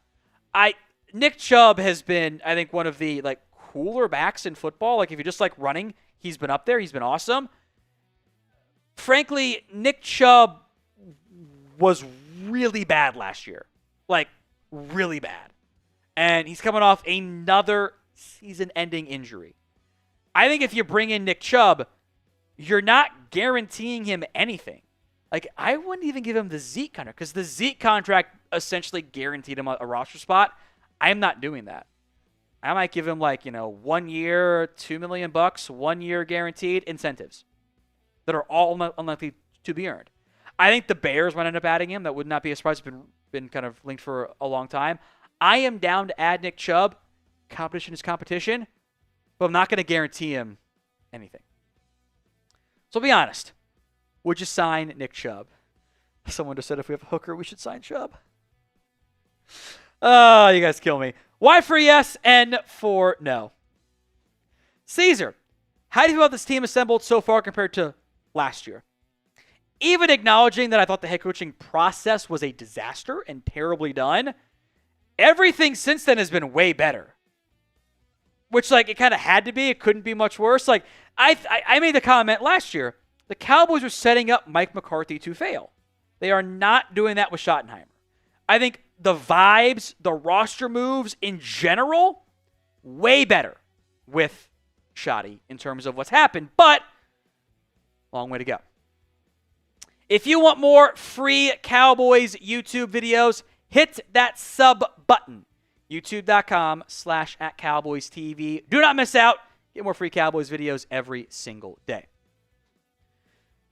Nick Chubb has been, I think, one of the like cooler backs in football. Like if you just like running, he's been up there. He's been awesome. Frankly, Nick Chubb was really bad last year. Like really bad. And he's coming off another season-ending injury. I think if you bring in Nick Chubb, you're not guaranteeing him anything. Like, I wouldn't even give him the Zeke contract, because the Zeke contract essentially guaranteed him a roster spot. I'm not doing that. I might give him 1 year, $2 million, 1 year guaranteed incentives that are all unlikely to be earned. I think the Bears might end up adding him. That would not be a surprise. It's been kind of linked for a long time. I am down to add Nick Chubb. Competition is competition, but I'm not going to guarantee him anything. So I'll be honest. Would you sign Nick Chubb? Someone just said if we have a hooker, we should sign Chubb. Oh, you guys kill me. Y for yes, N for no. Caesar, how do you feel about this team assembled so far compared to last year? Even acknowledging that I thought the head coaching process was a disaster and terribly done, everything since then has been way better. Which, it kind of had to be. It couldn't be much worse. I made the comment last year. The Cowboys are setting up Mike McCarthy to fail. They are not doing that with Schottenheimer. I think the vibes, the roster moves in general, way better with Schotty in terms of what's happened, but long way to go. If you want more free Cowboys YouTube videos, hit that sub button. YouTube.com/@CowboysTV. Do not miss out. Get more free Cowboys videos every single day.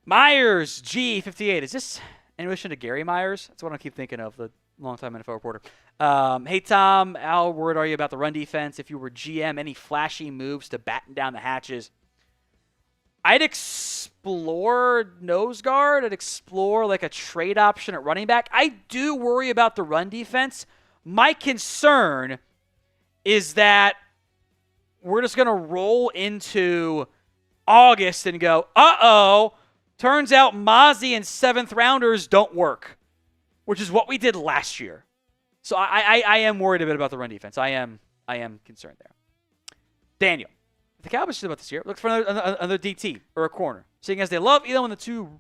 Myers G58. Is this in relation to Gary Myers? That's what I keep thinking of, the longtime NFL reporter. Hey, Tom, how worried are you about the run defense? If you were GM, any flashy moves to batten down the hatches? I'd explore nose guard. I'd explore a trade option at running back. I do worry about the run defense. My concern is that we're just going to roll into August and go, uh-oh, turns out Mozzie and 7th rounders don't work, which is what we did last year. So I am worried a bit about the run defense. I am concerned there. Daniel, if the Cowboys should about this year, look for another DT or a corner. Seeing as they love either one of the two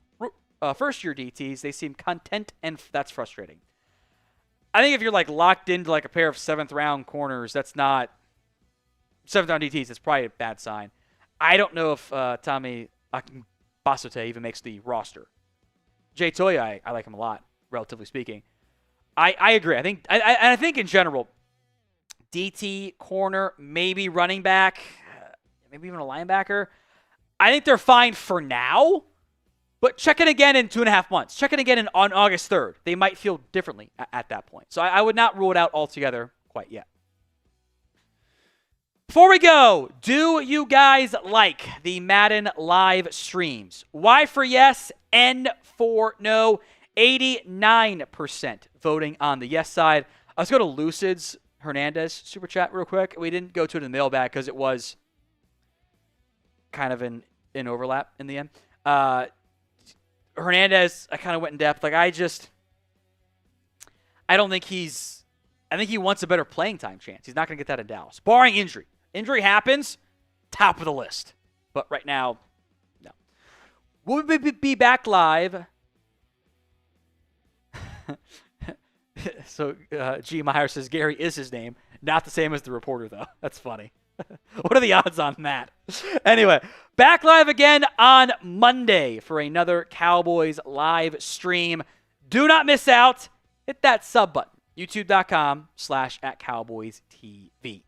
first-year DTs, they seem content, and that's frustrating. I think if you're like locked into like a pair of 7th-round corners, that's not 7th-round DTs. That's probably a bad sign. I don't know if Tommy Basote even makes the roster. Jay Toya, I like him a lot, relatively speaking. I agree. I think in general, DT, corner, maybe running back, maybe even a linebacker. I think they're fine for now, but check it again in 2.5 months. Check it again on August 3rd. They might feel differently at that point. So I would not rule it out altogether quite yet. Before we go, do you guys like the Madden live streams? Y for yes, N for no. 89% voting on the yes side. Let's go to Lucid's Hernandez super chat real quick. We didn't go to it in the mailbag because it was kind of in overlap in the end. Hernandez, I kind of went in depth. Like I don't think I think he wants a better playing time chance. He's not going to get that in Dallas. Barring injury. Injury happens, top of the list. But right now, no. Will we be back live? So G. Meyer says Gary is his name. Not the same as the reporter, though. That's funny. What are the odds on that? Anyway, back live again on Monday for another Cowboys live stream. Do not miss out. Hit that sub button. YouTube.com/@CowboysTV.